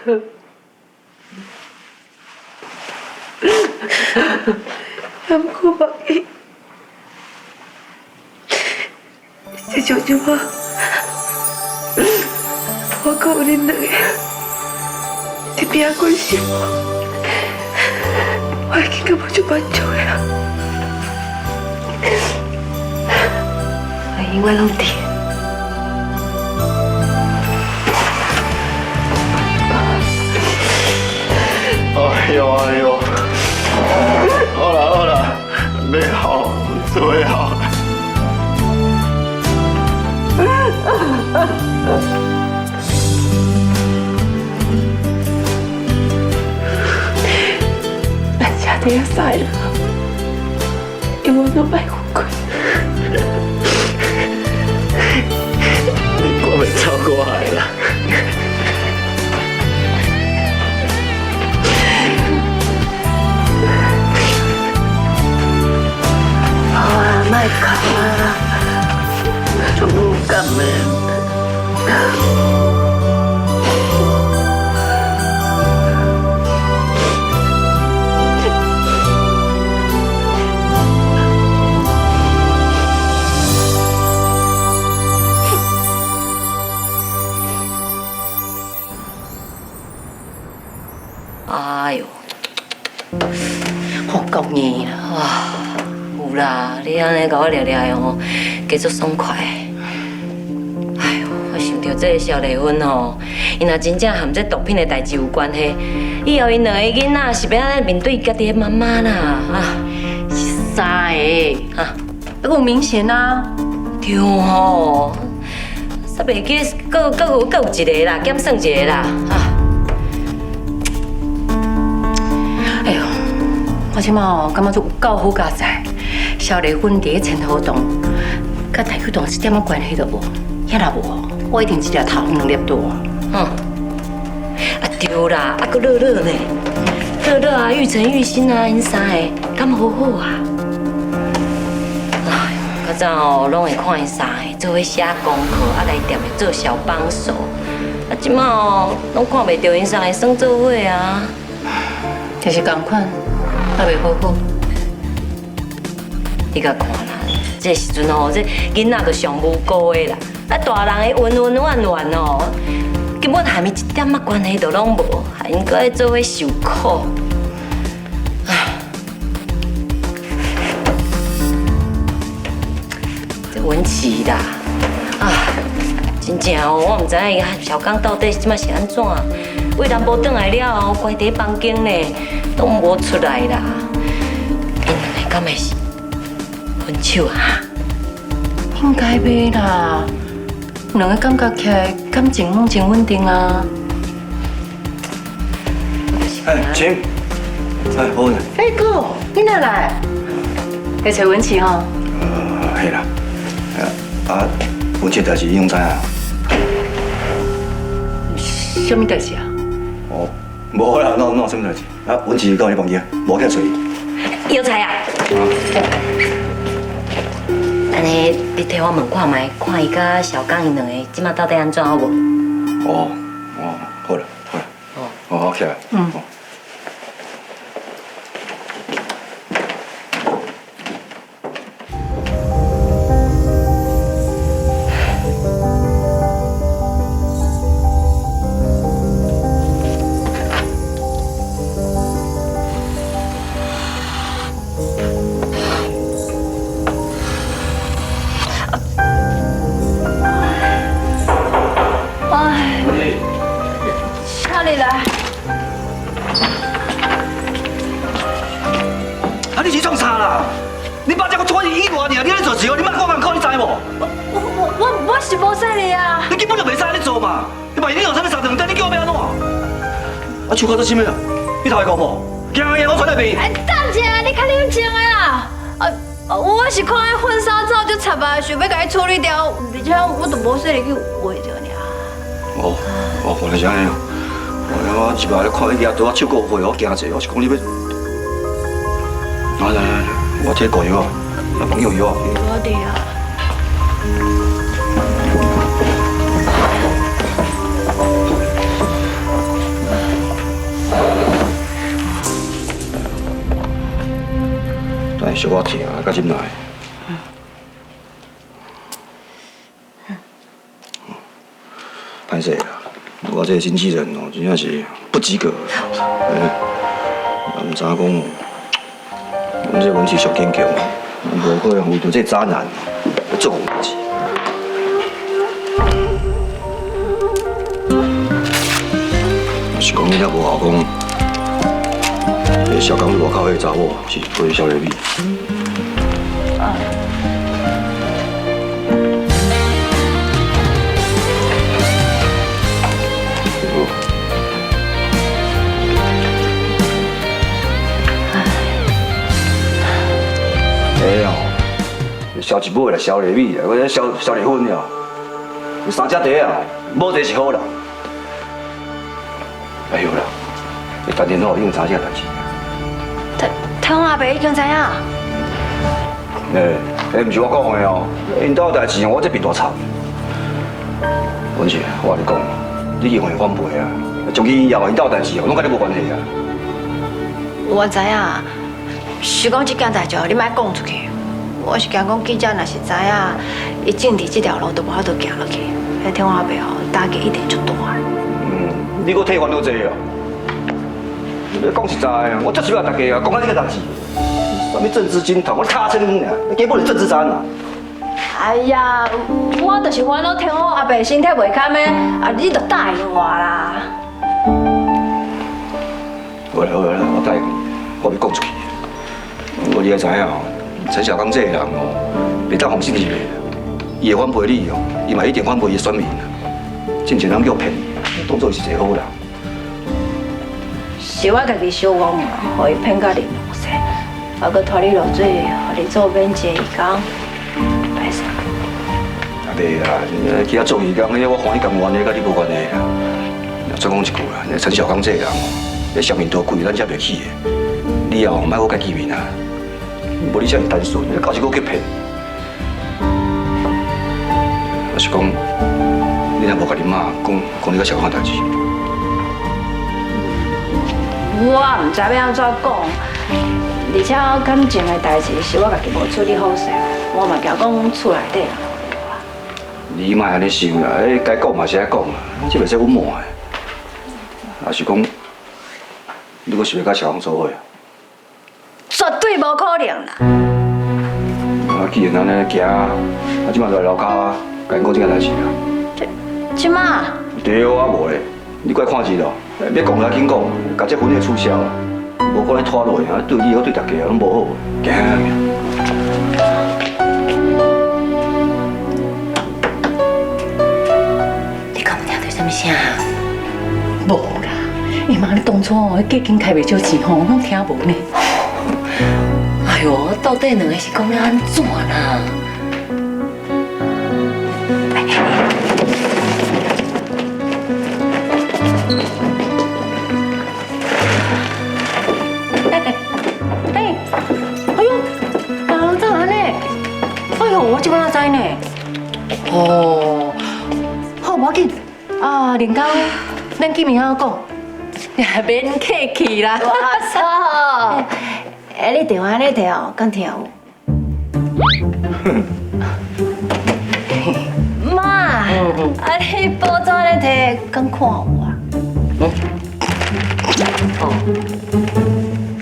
对。也不过忘记，这就这么，我跟我恁两个在边仔关心我已经根本就满足了，我永远拢伫。哎呦，好啦，没好，最好。咱家的要塞了，因为我都卖过。你过没超过海了。卖卡啦，就不敢了。哎呦，我讲你啦，哇！有啦，你安尼甲我聊聊的吼，加足爽快。哎呦，我想到这个萧丽芬吼，伊若真正和这毒品的代志有关系，以后因两个囡仔是要安尼面对家己的妈妈啦啊！是三个啊，还有明显啊，对吼，煞袂记，搁有一个啦，减算一个啦啊！哎呦，我即马哦，感觉就有够好佳哉。萧丽芬伫个前河洞，甲台球洞一点仔关系都无。遐若无，我一定一条头两粒多。啊对啦，还佫乐乐呢，乐乐啊，玉成、玉心啊，因三个敢好好啊。哎，较早哦，拢会看因三个做伙写功课，啊来店的做小帮手。啊，即马哦，拢看袂到因三个算做伙啊。就是同款，还袂好好。你甲看啦，这时阵吼，这囡仔就上无辜的啦。啊，大人的温温暖暖哦，根本还没一点仔关系都拢无，还应该做伙受苦。这文琪啦，啊，真正哦，我唔知影伊小刚到底即摆是安怎，为南部转来了后，关伫房间呢，拢无出来啦。因两个敢会是？分手啊？应该袂啦，两个感觉起来感情拢真稳定啊。哎，请，哎，好呢。哎哥，你哪来？来找文琪吼？系啦，啊，文琪代志你拢知啊？什么代志啊？哦，无啦，哪有什么代志？啊，文琪到你房间，无去找伊。有才啊！安尼，你替我问看卖，看伊甲小刚伊两个即马到底安怎好无？哦，好了，好起来。你是创啥啦？你把这个拖去医院，你在做事哦，你莫讲人口，你知无？我是无说你啊！你根本就袂使安尼做嘛！你万一有啥物三长灯，你叫我要安怎？啊，手铐做啥物啊？你头会讲无？行，我传来俾。哎，等一下，你较冷静的啦！我是看迄婚纱照就插啊，想要甲伊处理掉，而且我都无说你去画着尔。原来是安尼哦。我一摆咧看伊掠到我手铐会，我惊者，我是讲你要。来，我贴膏药啊，朋友药啊。我的啊。但是小可疼啊，甲忍耐。歹势啦，我这个经纪人哦，真正是不及格。唔知讲，阮这文字上坚强，无可能为着这渣男做红日子。是讲你遐无效讲，迄小刚路外口迄个查某是做小丽米。烧一尾啦，烧丽米啦，我这烧丽粉了，有三只茶啊，无一个是好人。哎呦啦，你等电话已经知影代志。台湾阿伯已经知影。毋是我讲的哦，因兜代志我这边大吵。文姐，我跟你讲，你永远反背啊，从今以后因兜代志哦，拢甲你无关系啊。我知影，是讲这件代志你莫讲出去。我是惊讲记者若是知影，伊政治这条路都无法度行落去，迄天我后背后打击一定就大。你搁替烦恼济哦？你讲实在的，我足希望大家啊讲下这个代志。什么政治金头，我卡清尔，你根本是政治渣男。哎呀，我就是烦恼天我阿伯身体袂堪的，你就答应我啦。好啦，我答应你，我要讲出去。你也知影哦。陈小刚这个人哦，袂当放心一个，伊会反背你哦，伊嘛一定反背伊的选民。真侪人叫骗伊，当作伊是一个好人。是我家己小讲嘛，互伊骗到零落雪，还佫拖你落水，互你做免一个义工，歹势。啊袂啦，其他做义工，我看你甘愿的，甲你无关系啦。再讲一句啦，陈小刚这个人哦，你上面多贵，咱才袂起的。你以后莫搁家见面啊。无你遮尔单纯，你搞一个去骗。我是讲，你若无甲你妈讲你甲小刚代志。我唔知要安怎讲，而且感情的代志是我家己无处理好势，我嘛惊讲厝内底人。你莫安尼想啦，该讲嘛是爱讲啦，这袂使隐瞒的。也是讲，你阁是要甲小刚做伙啊？绝对无可能啦！啊，既然安尼行，即马就来楼骹，甲因讲这件代志啊。即马？对啊，无咧，你过来看一咯，要讲就紧讲，甲这婚礼取消，无可能拖落去啊！对你好对大家拢无好，行。你敢有听到什么声？无啦，伊妈你当初哦，迄价金开袂少钱吼，我拢听无呢。哎呦，到底两个是讲要安怎啦？哎呦，哪能这样呢？哎呦，我这呢。哦，好，无要紧。啊，连刚，咱见面后讲，免客气啦。我操！你电话你摕哦，敢听有？妈，你报纸你摕，敢看有啊？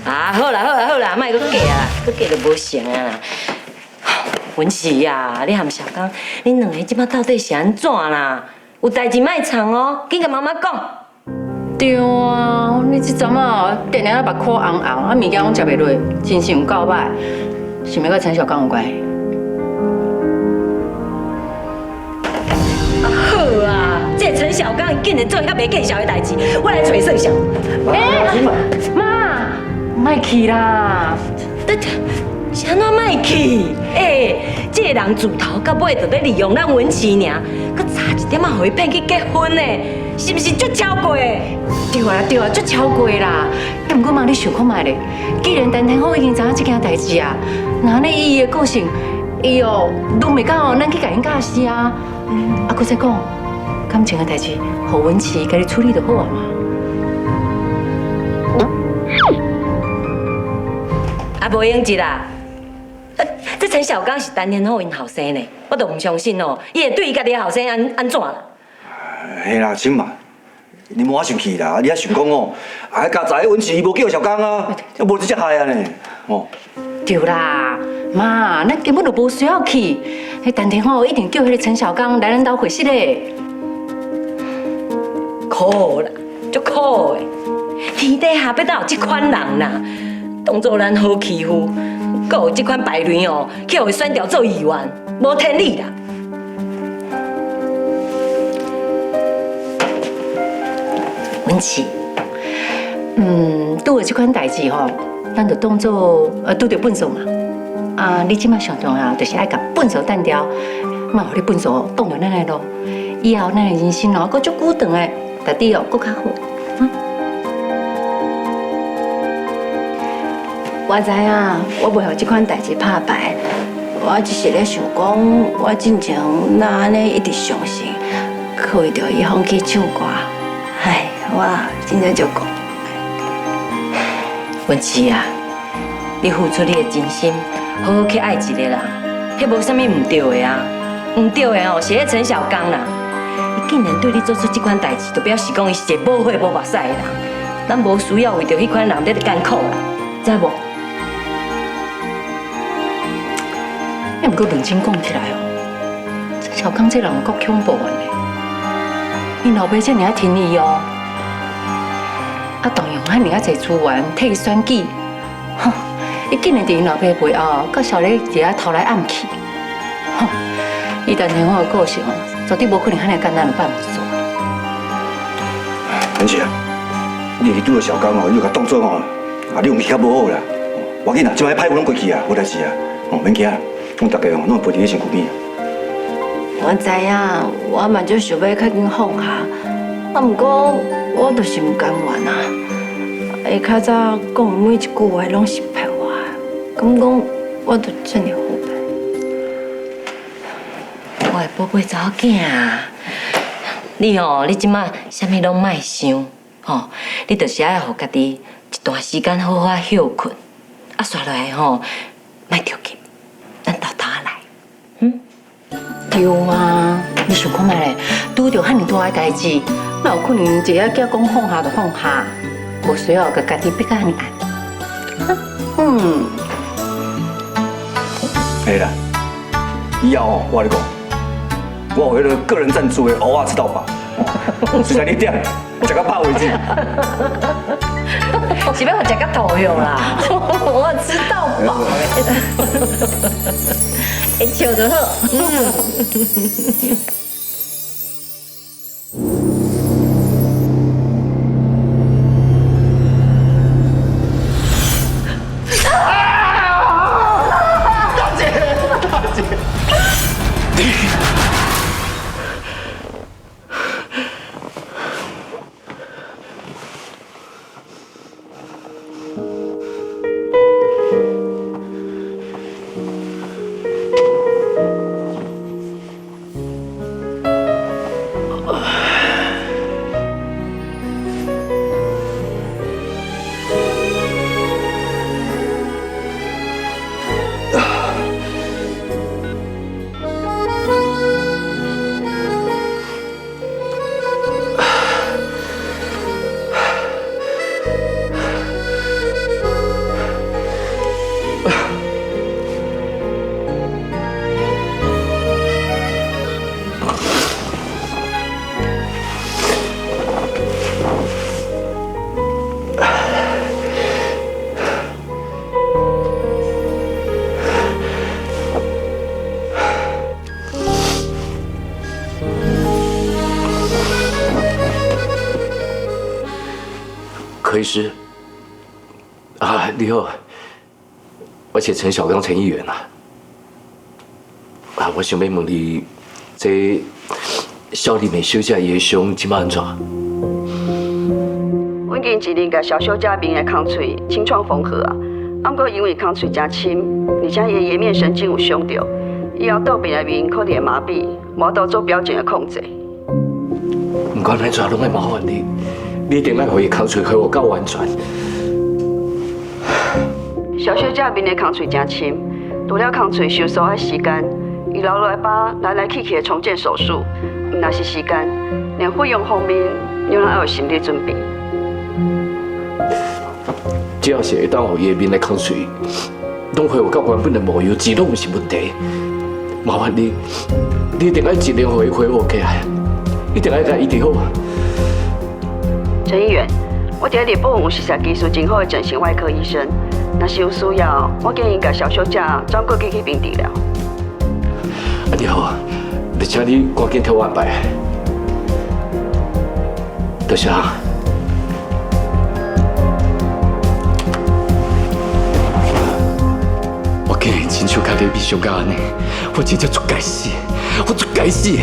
啊，好啦，莫搁假啦，搁假就无成啊啦。文琪啊，你含小刚，恁两个即摆到底是安怎啦？有代志莫藏哦，紧甲妈妈讲。对啊，你这阵啊，电话目眶红红，啊，物件拢食袂落，真是有够歹，是毋是甲陈小刚有关系？好啊，这陈小刚竟然做遐袂见效的代志，我来找算账。妈，莫去啦！是安怎莫去？这个人自头到尾就咧利用咱文琪尔，佮差一点互伊骗去结婚呢，是毋是足超过？对啊，足超过啦！不过妈，你想看卖咧，既然陈天后已经知影这件代志啊，那呢伊的个性，伊哦都袂到咱去甲因教死啊。啊，佮再讲，感情的代志，互文琪家己处理就好啊嘛。啊，无用一啦！这陈小刚是陈天后因后生呢，我都唔相信哦，伊会对伊家己的后生安怎啦？嘿啦，亲嘛，你莫生气啦，你还想讲哦，啊，家仔文琪无叫小刚啊，无直接害啊呢，哦。对啦，妈，咱根本就无需要去，迄陈天后一定叫迄个陈小刚来咱家会室嘞。苦啦，足苦的，天底下要哪有这款人啦？当做咱好欺负。阁有这款败类哦，去互伊选调做议员，无天理啦！文琪，拄有这款代志吼，咱就当做拄着笨手嘛。啊，你即摆上重要就是爱甲笨手单调，莫互你笨手挡着咱的路，以后咱的人生哦，阁足久长的，大滴哦，阁较好。我知影，我袂互这款代志拍败。我只是咧想讲，我之前哪安尼一直相信，可为着伊放弃唱歌，唉，我真正足讲。文琪啊，你付出你的真心，好好去爱一个人，迄无啥物唔对的啊，唔对的哦，是迄陈小刚啦。伊竟然对你做出这款代志，就表示讲伊是一个无血无目屎的人。咱无需要为着迄款人在艰苦啦，知无？毋过认真讲起来哦，陈小刚这人够恐怖的呢。因老爸这么啊听伊哦，啊动用遐尔啊侪资源替伊选举，哼，伊竟然伫因老爸背后，搁小咧伫遐偷来暗去，哼，伊陈天后的个性哦，绝对无可能遐尔简单就办不做。文琪啊，你拄着小刚哦，你就甲当作哦，啊，你运气较无好啦。我紧啦，即摆歹运拢过去啊，无代志啊，哦，免惊啦。阮大家哦，拢会陪伫你身躯边。我知影，我嘛就想要较紧放下，啊，不过我就是唔甘愿啊。伊较早讲每一句话拢是骗我，咁讲我就这么好呗。我的宝贝查某囝啊，你哦，你即马啥物拢莫想，吼，你就是爱互家己一段时间好好休困，啊，刷落来吼，莫着急。咱偷偷来，对啊，你想看觅咧，拄着遐尼大的代志，哪有可能一个叫讲放下就放下，无需要甲家己逼甲遐尼暗。嘿啦，以后哦，我跟你讲，我有迄个个人赞助的蚵仔吃到饱，就在你店，食到饱为止。是要我食到头用啦，我吃到饱会笑就好。大姐，柯医师，你好，我是陈小刚陈议员我想要问你，这小丽美小姐伊的伤即摆安怎？阮近一年甲小小姐面的空喙清创缝合不过因为空喙真深，而且伊的颜面神经有伤到，以后倒边的面可能会麻痹，无法度做表情的控制。不管安怎，拢爱麻烦你，你一定要让伊空喙恢复到完全。小小姐面的空喙真深，除了空喙收缩的时间，伊留落来把来来去去的重建手术，若是时间，连费用方面，你拢要有心理准备。只要是会当让伊的面的空喙拢恢复到原本的模样，治拢毋是问题。麻烦你，你一定要尽量让伊恢复起来，一定要甲医治好。陈议员，我伫日本有实习技术真好的整形外科医生，若是有需要，我建议甲小小姐转过去去病治疗。你好，就请你赶紧替我安排。多谢。我竟然亲手甲你比伤到安尼，我真正足该死，我足该死。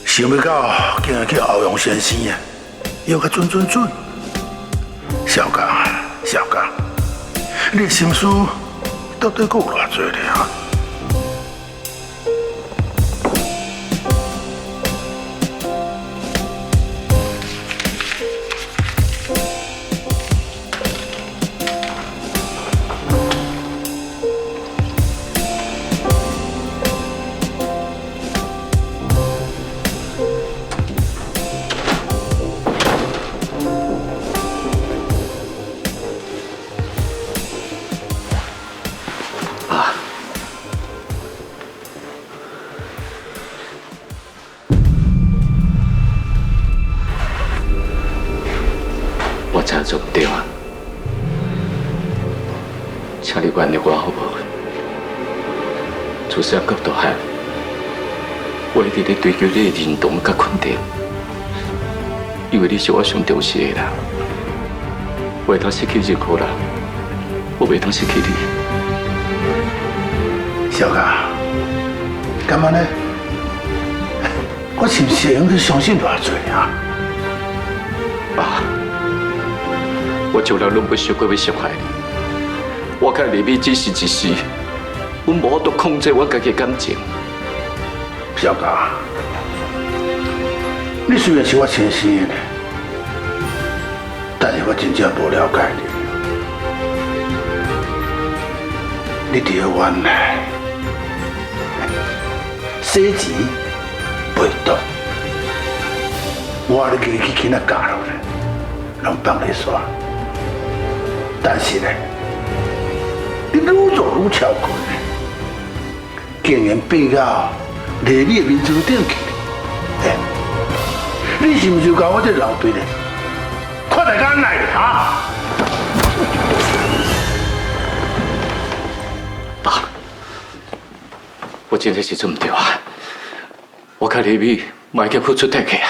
想不到竟然去后阳先生又个准。小刚，小刚，你的心思到底够偌济咧啊？我真做唔对啊，请你原谅我好不好？自小到大汉，我一直在追求你的认同甲肯定，因为你是我上重视的人，我袂当失去任何人，我袂当失去你。小刚，干嘛呢？我是不是用去相信偌济啊？爸。我从来拢不想过要伤害你，我甲丽美只是一时，阮无法度控制我家己的感情。小刚，你虽然是我亲生的，但是我真正无了解你。你伫个原来洗钱袂毒，我咧家去囡仔教落咧，拢放你煞。但是呢，你愈做愈超群，竟然爬到丽丽的面子顶去。你是不是搞我这老辈的？看在眼内啊！爸，我真的是做唔对啊！我甲丽美卖给付出代价啊！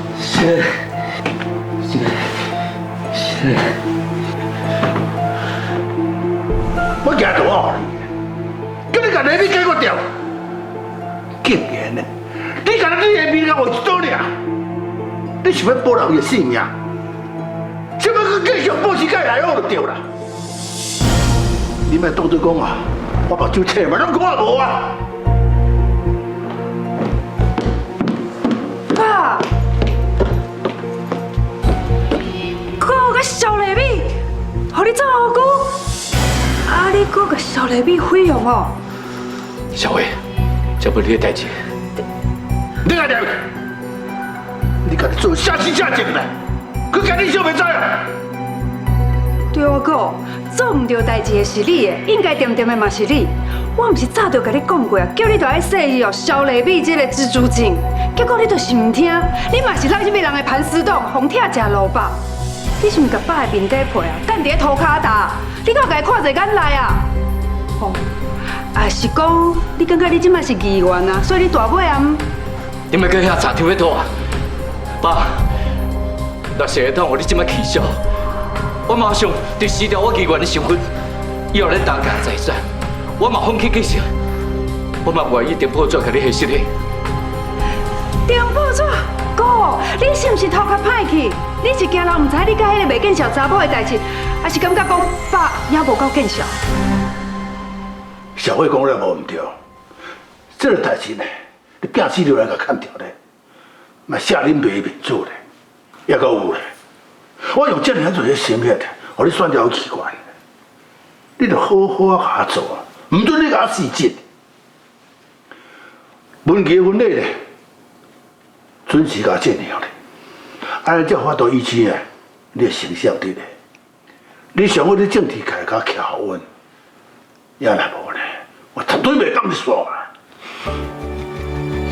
是。我惊大哦！叫你甲丽美解决掉，竟然呢，你甲你的面甲换一刀尔，你想要保留伊的性命，想要去继续保持甲来好就对啦。你莫当作讲啊，我目睭切嘛，拢看无啊！爸。小丽美，互你做好久，你搁个小丽美毁容哦！小伟，这不你的代志。你来点，你家己做下死下贱的，佮家己想袂知啊？对我讲，做唔对代志的是你的，应该点点的嘛是你。我唔是早就甲你讲过啊，叫你着爱说伊哦，肖丽美这个蜘蛛精，结果你就是唔听，你嘛是让入去人的盘丝洞，红帖食萝卜。你是毋甲爸的面底皮啊？干伫咧涂骹搭？你敢有甲伊看在眼内啊？哦，啊是讲你感觉你即摆是议员啊，所以你大尾暗。你咪去遐茶场要拖啊？爸，若是会当互你即摆气消，我马上就辞掉我议员的身份，以后咧打家财产。我嘛放弃继承，我嘛愿意订报纸甲你下失礼。订报纸，哥，你是毋是头壳歹去？你是惊人毋知你甲迄个袂见笑查某的代志，还是感觉讲爸也无够见笑？小慧讲了无唔对，这个代志呢，你摒起落来甲砍掉咧，嘛写恁爸的面子咧，也搁有咧。我用这尔多的心血，互你选调器官，你着好好啊甲我做。唔准你甲我死进，文结婚礼咧，准时甲见了咧，安尼才法度维持啊你的形象伫咧。你想要你政治界较徛稳，也若无咧，我绝对袂放你煞啊！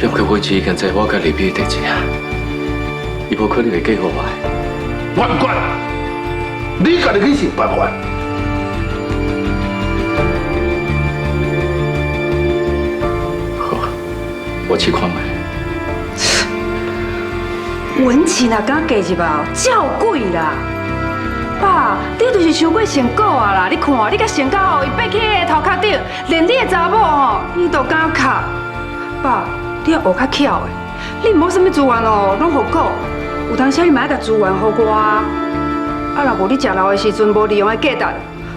要佮维持现在我甲李碧的代志啊，伊无可能会嫁互我。我唔管，你家己去想办法。我去看卖。文钱啊，敢加入啊？照鬼啦！爸，你就是伤过成狗啊啦！你看，你甲成狗后，伊爬起个头壳顶，连你的查某吼，伊都敢哭。爸，你要学较巧的，你唔好什么资源哦，拢互狗。有当时你嘛要甲资源互我啊！啊，若无你食老的时阵无利用的价值，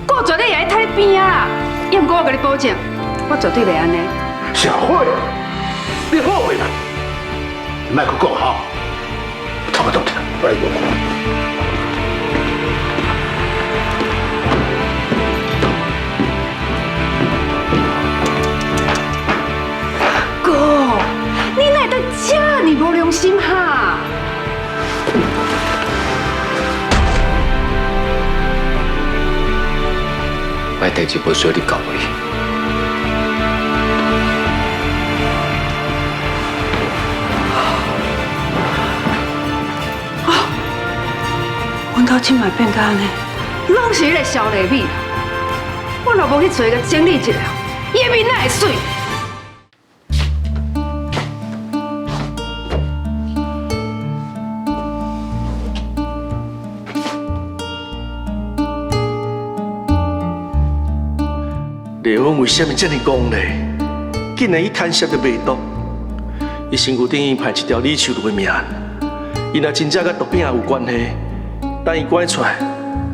狗绝对也会睇边啊！要毋过我甲你保证，我绝对袂安尼。小慧。你好回来，你莫去讲哈，头壳动起来，我来讲。哥，你哪会当这么无良心哈？我的代志无需要你教我。阮家今摆变甲安尼，拢是迄个肖丽美。我若无去找个整理一下，伊的面哪会水？丽芬为什么这么讲呢？竟然伊牵涉着卖毒，伊身躯顶派一条李秀如的命。伊若真正甲毒品有关系，等伊拐出来，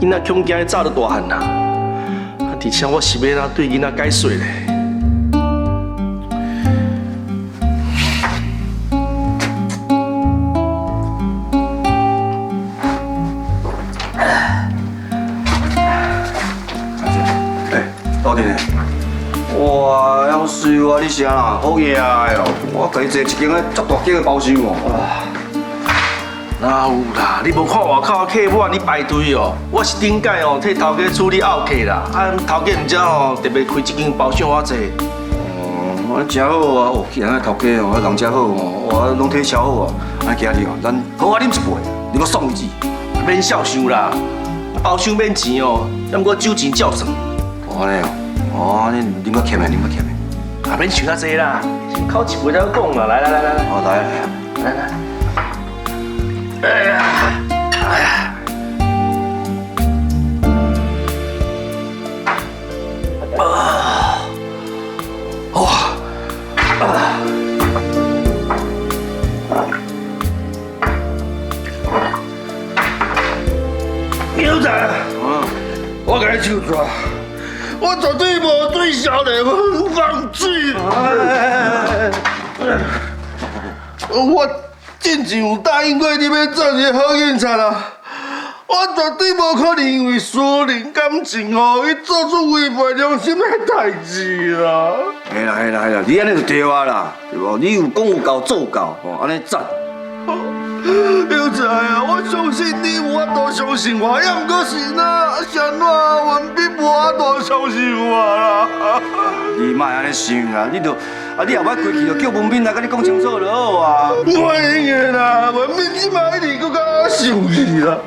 囡仔恐惊早就大汉啦。而且我是要哪对囡仔解说咧？到底呢？哇，要水啊！你啥啦？好嘢啊！哟，我家坐一间个足大间的包厢哦。哪有啦？你无看外口客满，你排队哦。我是顶届哦替头家处理奥客啦，啊头家唔知哦特别开一间包厢我坐。哦，真好啊！哦，今日头家哦，人真好哦，哇，拢体超好啊！啊，今日哦，咱好啊，啉一杯，你搁送一支，免少想啦。包厢免钱哦，要毋过酒钱照算。哦，安尼哦，哦，你啉较欠的，啉较欠的。啊，免想遐济啦，先靠一杯再讲啦。来来来来来，哦来来来。哎呀，哎呀！牛仔，我甲你唱歌，我绝对无对小丽芬放水。我之前有答应过你要做一个好警察啦，我绝对无可能因为私人感情哦，去做出违背良心的代志啦。嘿啦嘿啦嘿啦，你安尼就对啊啦，对无？你有讲有够做够，哦，安尼赞。有在啊，我相信你，有法度相信我，也毋过是哪啥哪文斌无法度相信我啦。你莫安尼想啦，你后摆过去就叫文斌来甲你讲清楚就好啊。我应的啦，文斌即摆一定搁甲我生气啦。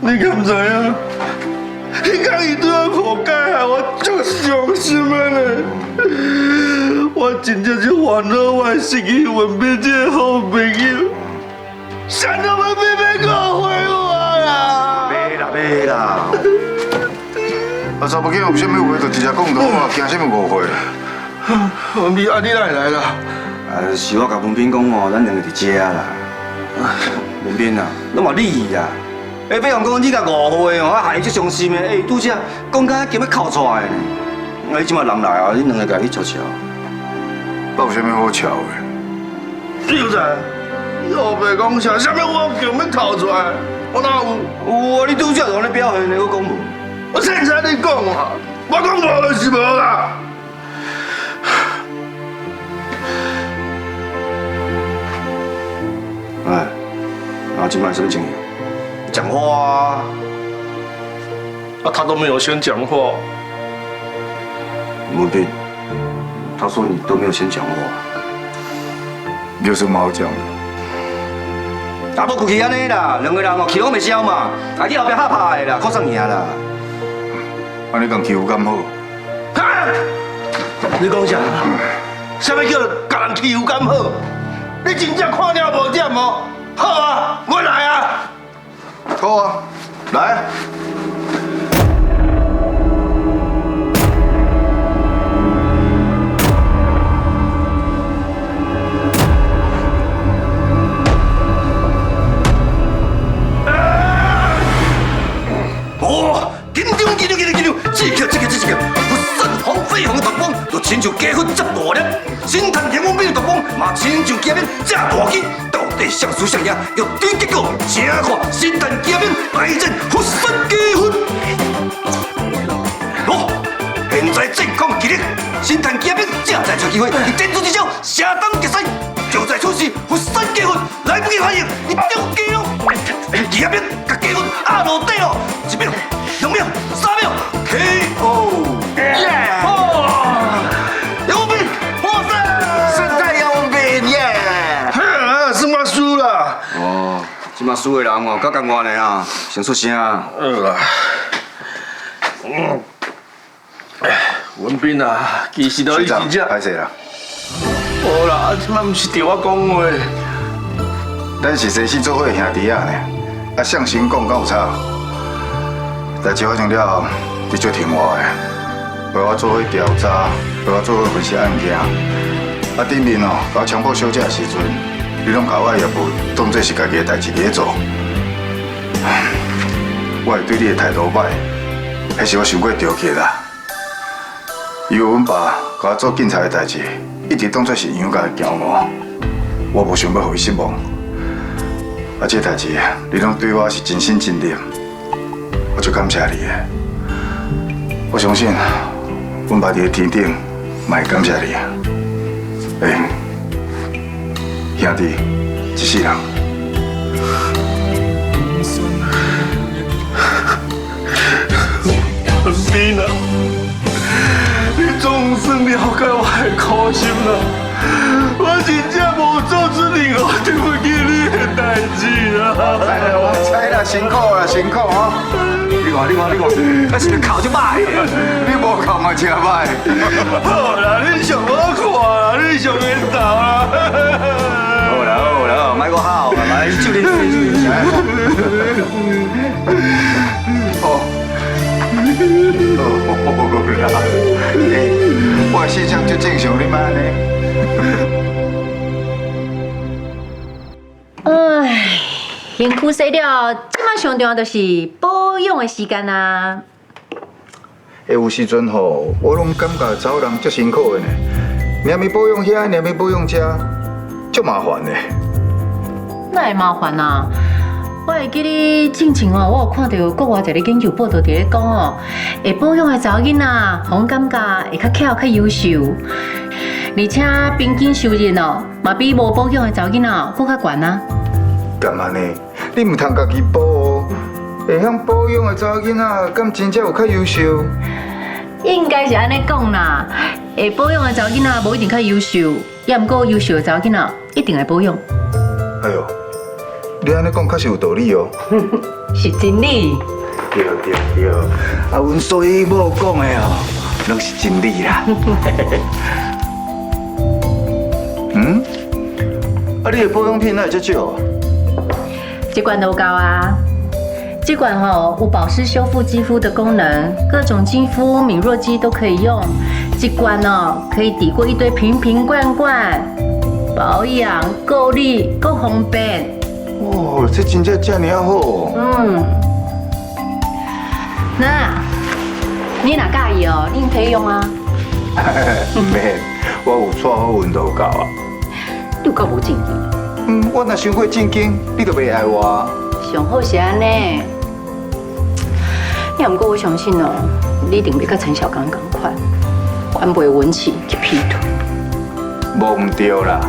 你敢知影？迄天伊对我破解啊，我足伤心的咧。我真正是烦恼，我失去文斌这个好朋友。啥都文斌要误会我啦！袂啦。啊，查某囝有啥物话就直接讲就好啊，惊啥物误会？文斌，啊，你哪会来啦？是我甲文斌讲哦，咱两个伫遮啦。文斌啊，拢嘛你啦。比方讲你甲误会哦，害伊足伤心的，拄则讲甲叫要哭出来呢。你即马人来啊，你两个家去瞧瞧。我有啥物好笑的？你有在？你后白讲啥？啥物我叫要哭出来？我哪有？有啊，你拄则就安尼表现的，我讲无。我凊彩你讲啊，我讲无就是无啦。哎，然后今晚什么情形？讲话啊！啊，他都没有先讲话。文斌，他说你都没有先讲话。有什么好讲的？啊，无过去安尼啦，两个人哦气拢袂消嘛，啊去后壁拍拍的啦，靠上赢啦。安尼讲欺负敢好？你讲啥？啥物叫甲人欺负敢好？你真正看了无点哦？好啊，我来啊！好啊，来啊！哦，紧张！这个，不散红飞鸿的毒风，就亲像鸡粉这大粒；神探天王兵的毒风，嘛亲像鸡面这大鸡。到底谁输谁赢？要对结果，请看神探鸡面大战佛山鸡粉。哦，现在正讲激烈，神探鸡面正在找机会，以展出之招，下当决赛。就在此时，佛山鸡粉来不及反应，一丢鸡了。鸡面甲鸡粉压落地了，1秒、2秒、3秒 ，KO！ 姚文斌获胜！胜在姚文斌耶！是我输啦。哦，即马输的人哦，较甘愿的啊，先出声。文斌啊，其实都已经这。歹势啦。无啦，即摆毋是对我讲话。咱是生死做伙的兄弟啊呢，啊向心讲敢有差？代志发生了后，你最听我的，陪我做伙调查，陪我做伙分析案件。啊顶面哦，甲我强迫休假的时阵，你拢甲我的业务当作是家己的代志咧做。我会对你的态度歹，迄是我想过着急啦。因为阮爸甲我做警察的代志，一直当作是养家的骄傲，我无想要互伊失望。啊，这代志你拢对我是真心真意，我就感谢你的。我相信，阮爸伫天顶嘛会感谢你。兄弟，一世人。文斌啊，你总算了解我的苦心啦。我真正无做出任何对不起你的代志啦。我知啦，辛苦啦，辛苦啊！你看，那是不哭就歹？你无哭嘛，真歹。好啦，你上好看啦，你上缘投啦。好啦，莫搁好啦，来就你。哦，啦，我的形象就正常，你莫安尼。哎，辛苦死了，即摆上重要就是保养的时间啊。有时阵吼，我拢感觉找人足辛苦的呢，连咪保养遐，连咪保养遮，足麻烦的。哪会麻烦啊？我会记你之前哦，我有看到国外一个研究报道伫咧讲哦，会保养的查某囡仔，互感觉会较巧、较优秀，而且平均收入哦，嘛比无保养的查某囡仔搁较悬啊。干安尼？你唔通家己保哦，会晓保养的查某囡仔，敢真正有较优秀？应该是安尼讲啦，会保养的查某囡仔无一定较优秀，也毋过优秀的查某囡仔一定会保养。哎呦，你安尼讲确实有道理哦。是真理。对，啊，阮所以某讲的哦，拢是真理啦。嗯？啊，你的保养品哪会遮少？这罐都够啊。这罐有保湿修复肌肤的功能，各种肌肤敏弱肌都可以用。这罐可以抵过一堆瓶瓶罐罐，保养够力够方便。哦，这真正这么好。那，你若介意哦，你可以用啊。唔免，我有带好运就够啊。你有够无正经？我若想过正经，你就袂爱我。上好是安尼。要毋过我相信哦，你一定要甲陈小刚同款，反袂文气去劈腿。无唔对啦，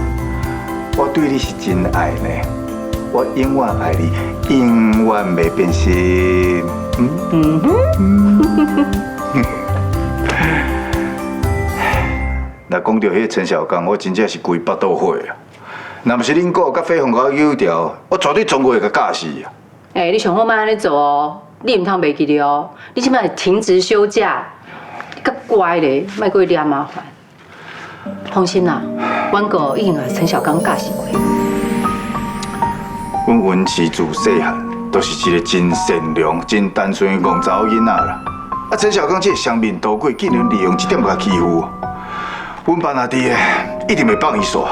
我对你是真爱呢，我永远爱你，永远袂变心。若讲到迄个陈小刚，我真正是规巴肚火啊！若不是恁哥甲飞鸿甲我有条，我绝对总会甲教死啊！你上好莫安尼做哦，你唔通袂记得哦，你即摆是停职休假，你较乖咧，莫过惹麻烦。放心啦，阮哥已经甲陈小刚教死过。阮文琪自细汉都是一个真善良、真单纯的戆查某囡仔啦。啊，陈小刚这个双面刀鬼，竟然利用这点甲欺负我。阮班阿弟一定会放伊煞。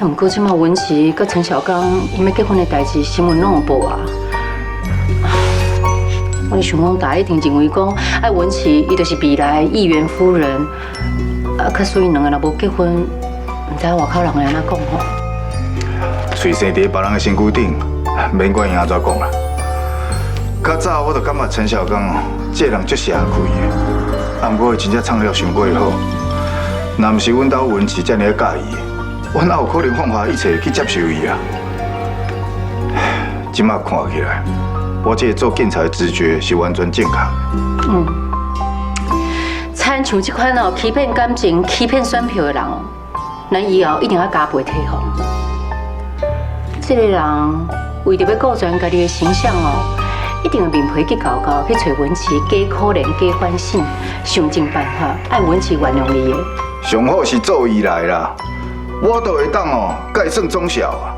毋过即马文琪甲陈小刚因要结婚的代志，新闻拢有报啊。我想讲，大家一定认为讲，爱文琪伊就是未来议员夫人，啊，可所以两个若无结婚，毋知外口人会安怎讲吼？随生伫别人的身躯顶，免管伊安怎讲啦。较早我就感觉陈小刚哦，这人足社气的，啊，不过伊真正创了伤过好。若毋是阮兜文琪遮尔介意，我哪有可能放下一切去接受伊啊？即马看起来，我这个做警察的直觉是完全正确的。参像这款欺骗感情、欺骗选票的人哦，咱以后一定要加倍提防。这个人为着要顾全家己的形象哦，一定要面皮去搞搞，去找文琪假可怜、假反省，想尽办法爱文琪原谅伊的。上好是做伊来啦，我都会当哦，甲伊算忠孝啊。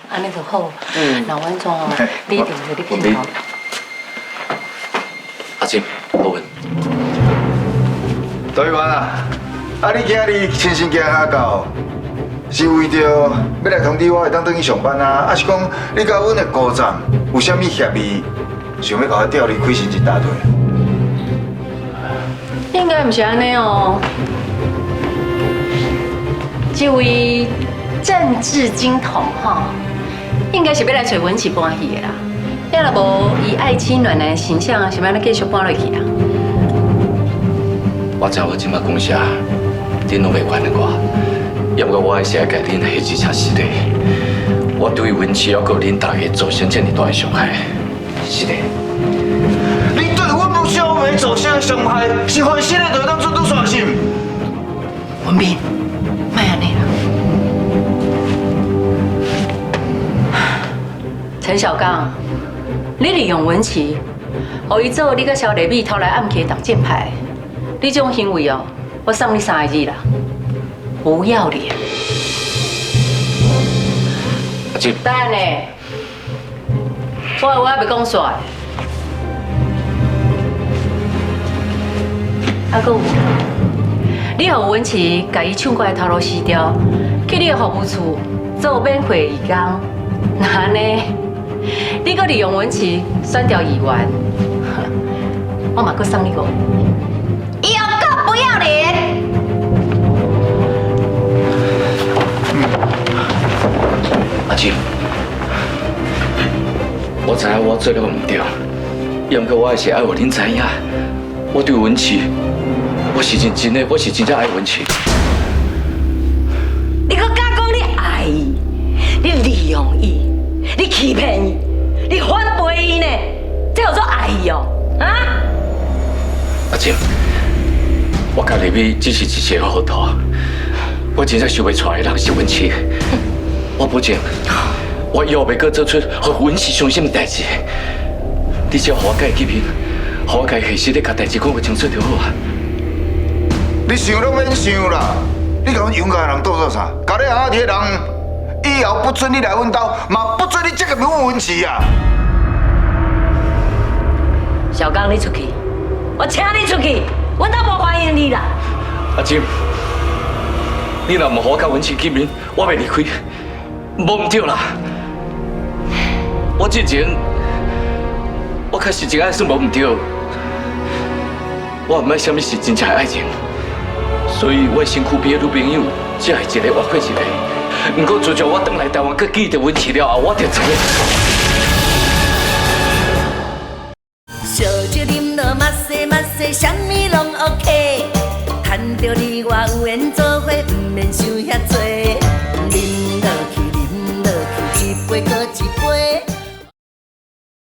安尼就好。那阮总你一定会你健康。阿金，好运。台湾啊，你今日亲身行下到，是为着要来通知我会当转去上班啊？还是讲你甲阮的高站有啥物协议，想要甲我调离开新一大队？应该唔是安尼哦。这位政治金童哈，应该是要来找文琪搬去的啦。要若无以爱妻暖男的形象，是要咱继续搬落去啊？我知我即摆讲啥，恁拢袂管得我。要不过我还是要甲恁下一车是的。我对文琪要告恁大家造成这么大的伤害，是的。你对阮母小妹造成的伤害，是害死的，就当准拄煞心。文斌，莫安尼啦。陈小刚，你利用文琪，互伊做你甲萧丽美偷来暗去的挡箭牌，你这种行为哦，我送你3个字啦，不要脸。阿姐，等下呢，我还袂讲煞。啊，搁有，你互文琪甲伊抢过来头路死掉，去你的服务处做免费义工，那安尼，你搁利用文琪选调议员，我嘛搁送你个，有够不要脸！阿姐，我知影我做了唔对，也毋过我还是爱互恁知影，我对文琪，我是认真的，我是真正爱文琪。你搁敢讲你爱伊？你利用伊，你欺骗伊，你反背伊呢？这叫做爱伊哦？啊？阿静，我甲丽美只是一时糊涂，我真正想袂出来的人是文琪。我保证，我以后袂搁做出互文琪伤心的代志。你只要互我家己去拼，互我家己现实的甲代志讲个清楚就好啊。你想都免想啦！你甲阮杨家人当做啥？甲你阿弟的人，以后不准你来阮家，嘛不准你这个问文琪啊！小刚，你出去，我请你出去，阮都无欢迎你啦。阿金，你若无互我甲文琪见面，我袂离开，无唔对啦。我之前，我确实真爱算无唔对，我唔爱什么是真正的爱情，所以我身躯边的女朋友只系一个换过一个。不过自从我回来台湾，佮见到文琪了后，我就知影。烧酒啉落嘛西，啥物拢 OK。趁着你我有缘做伙，毋免想遐多。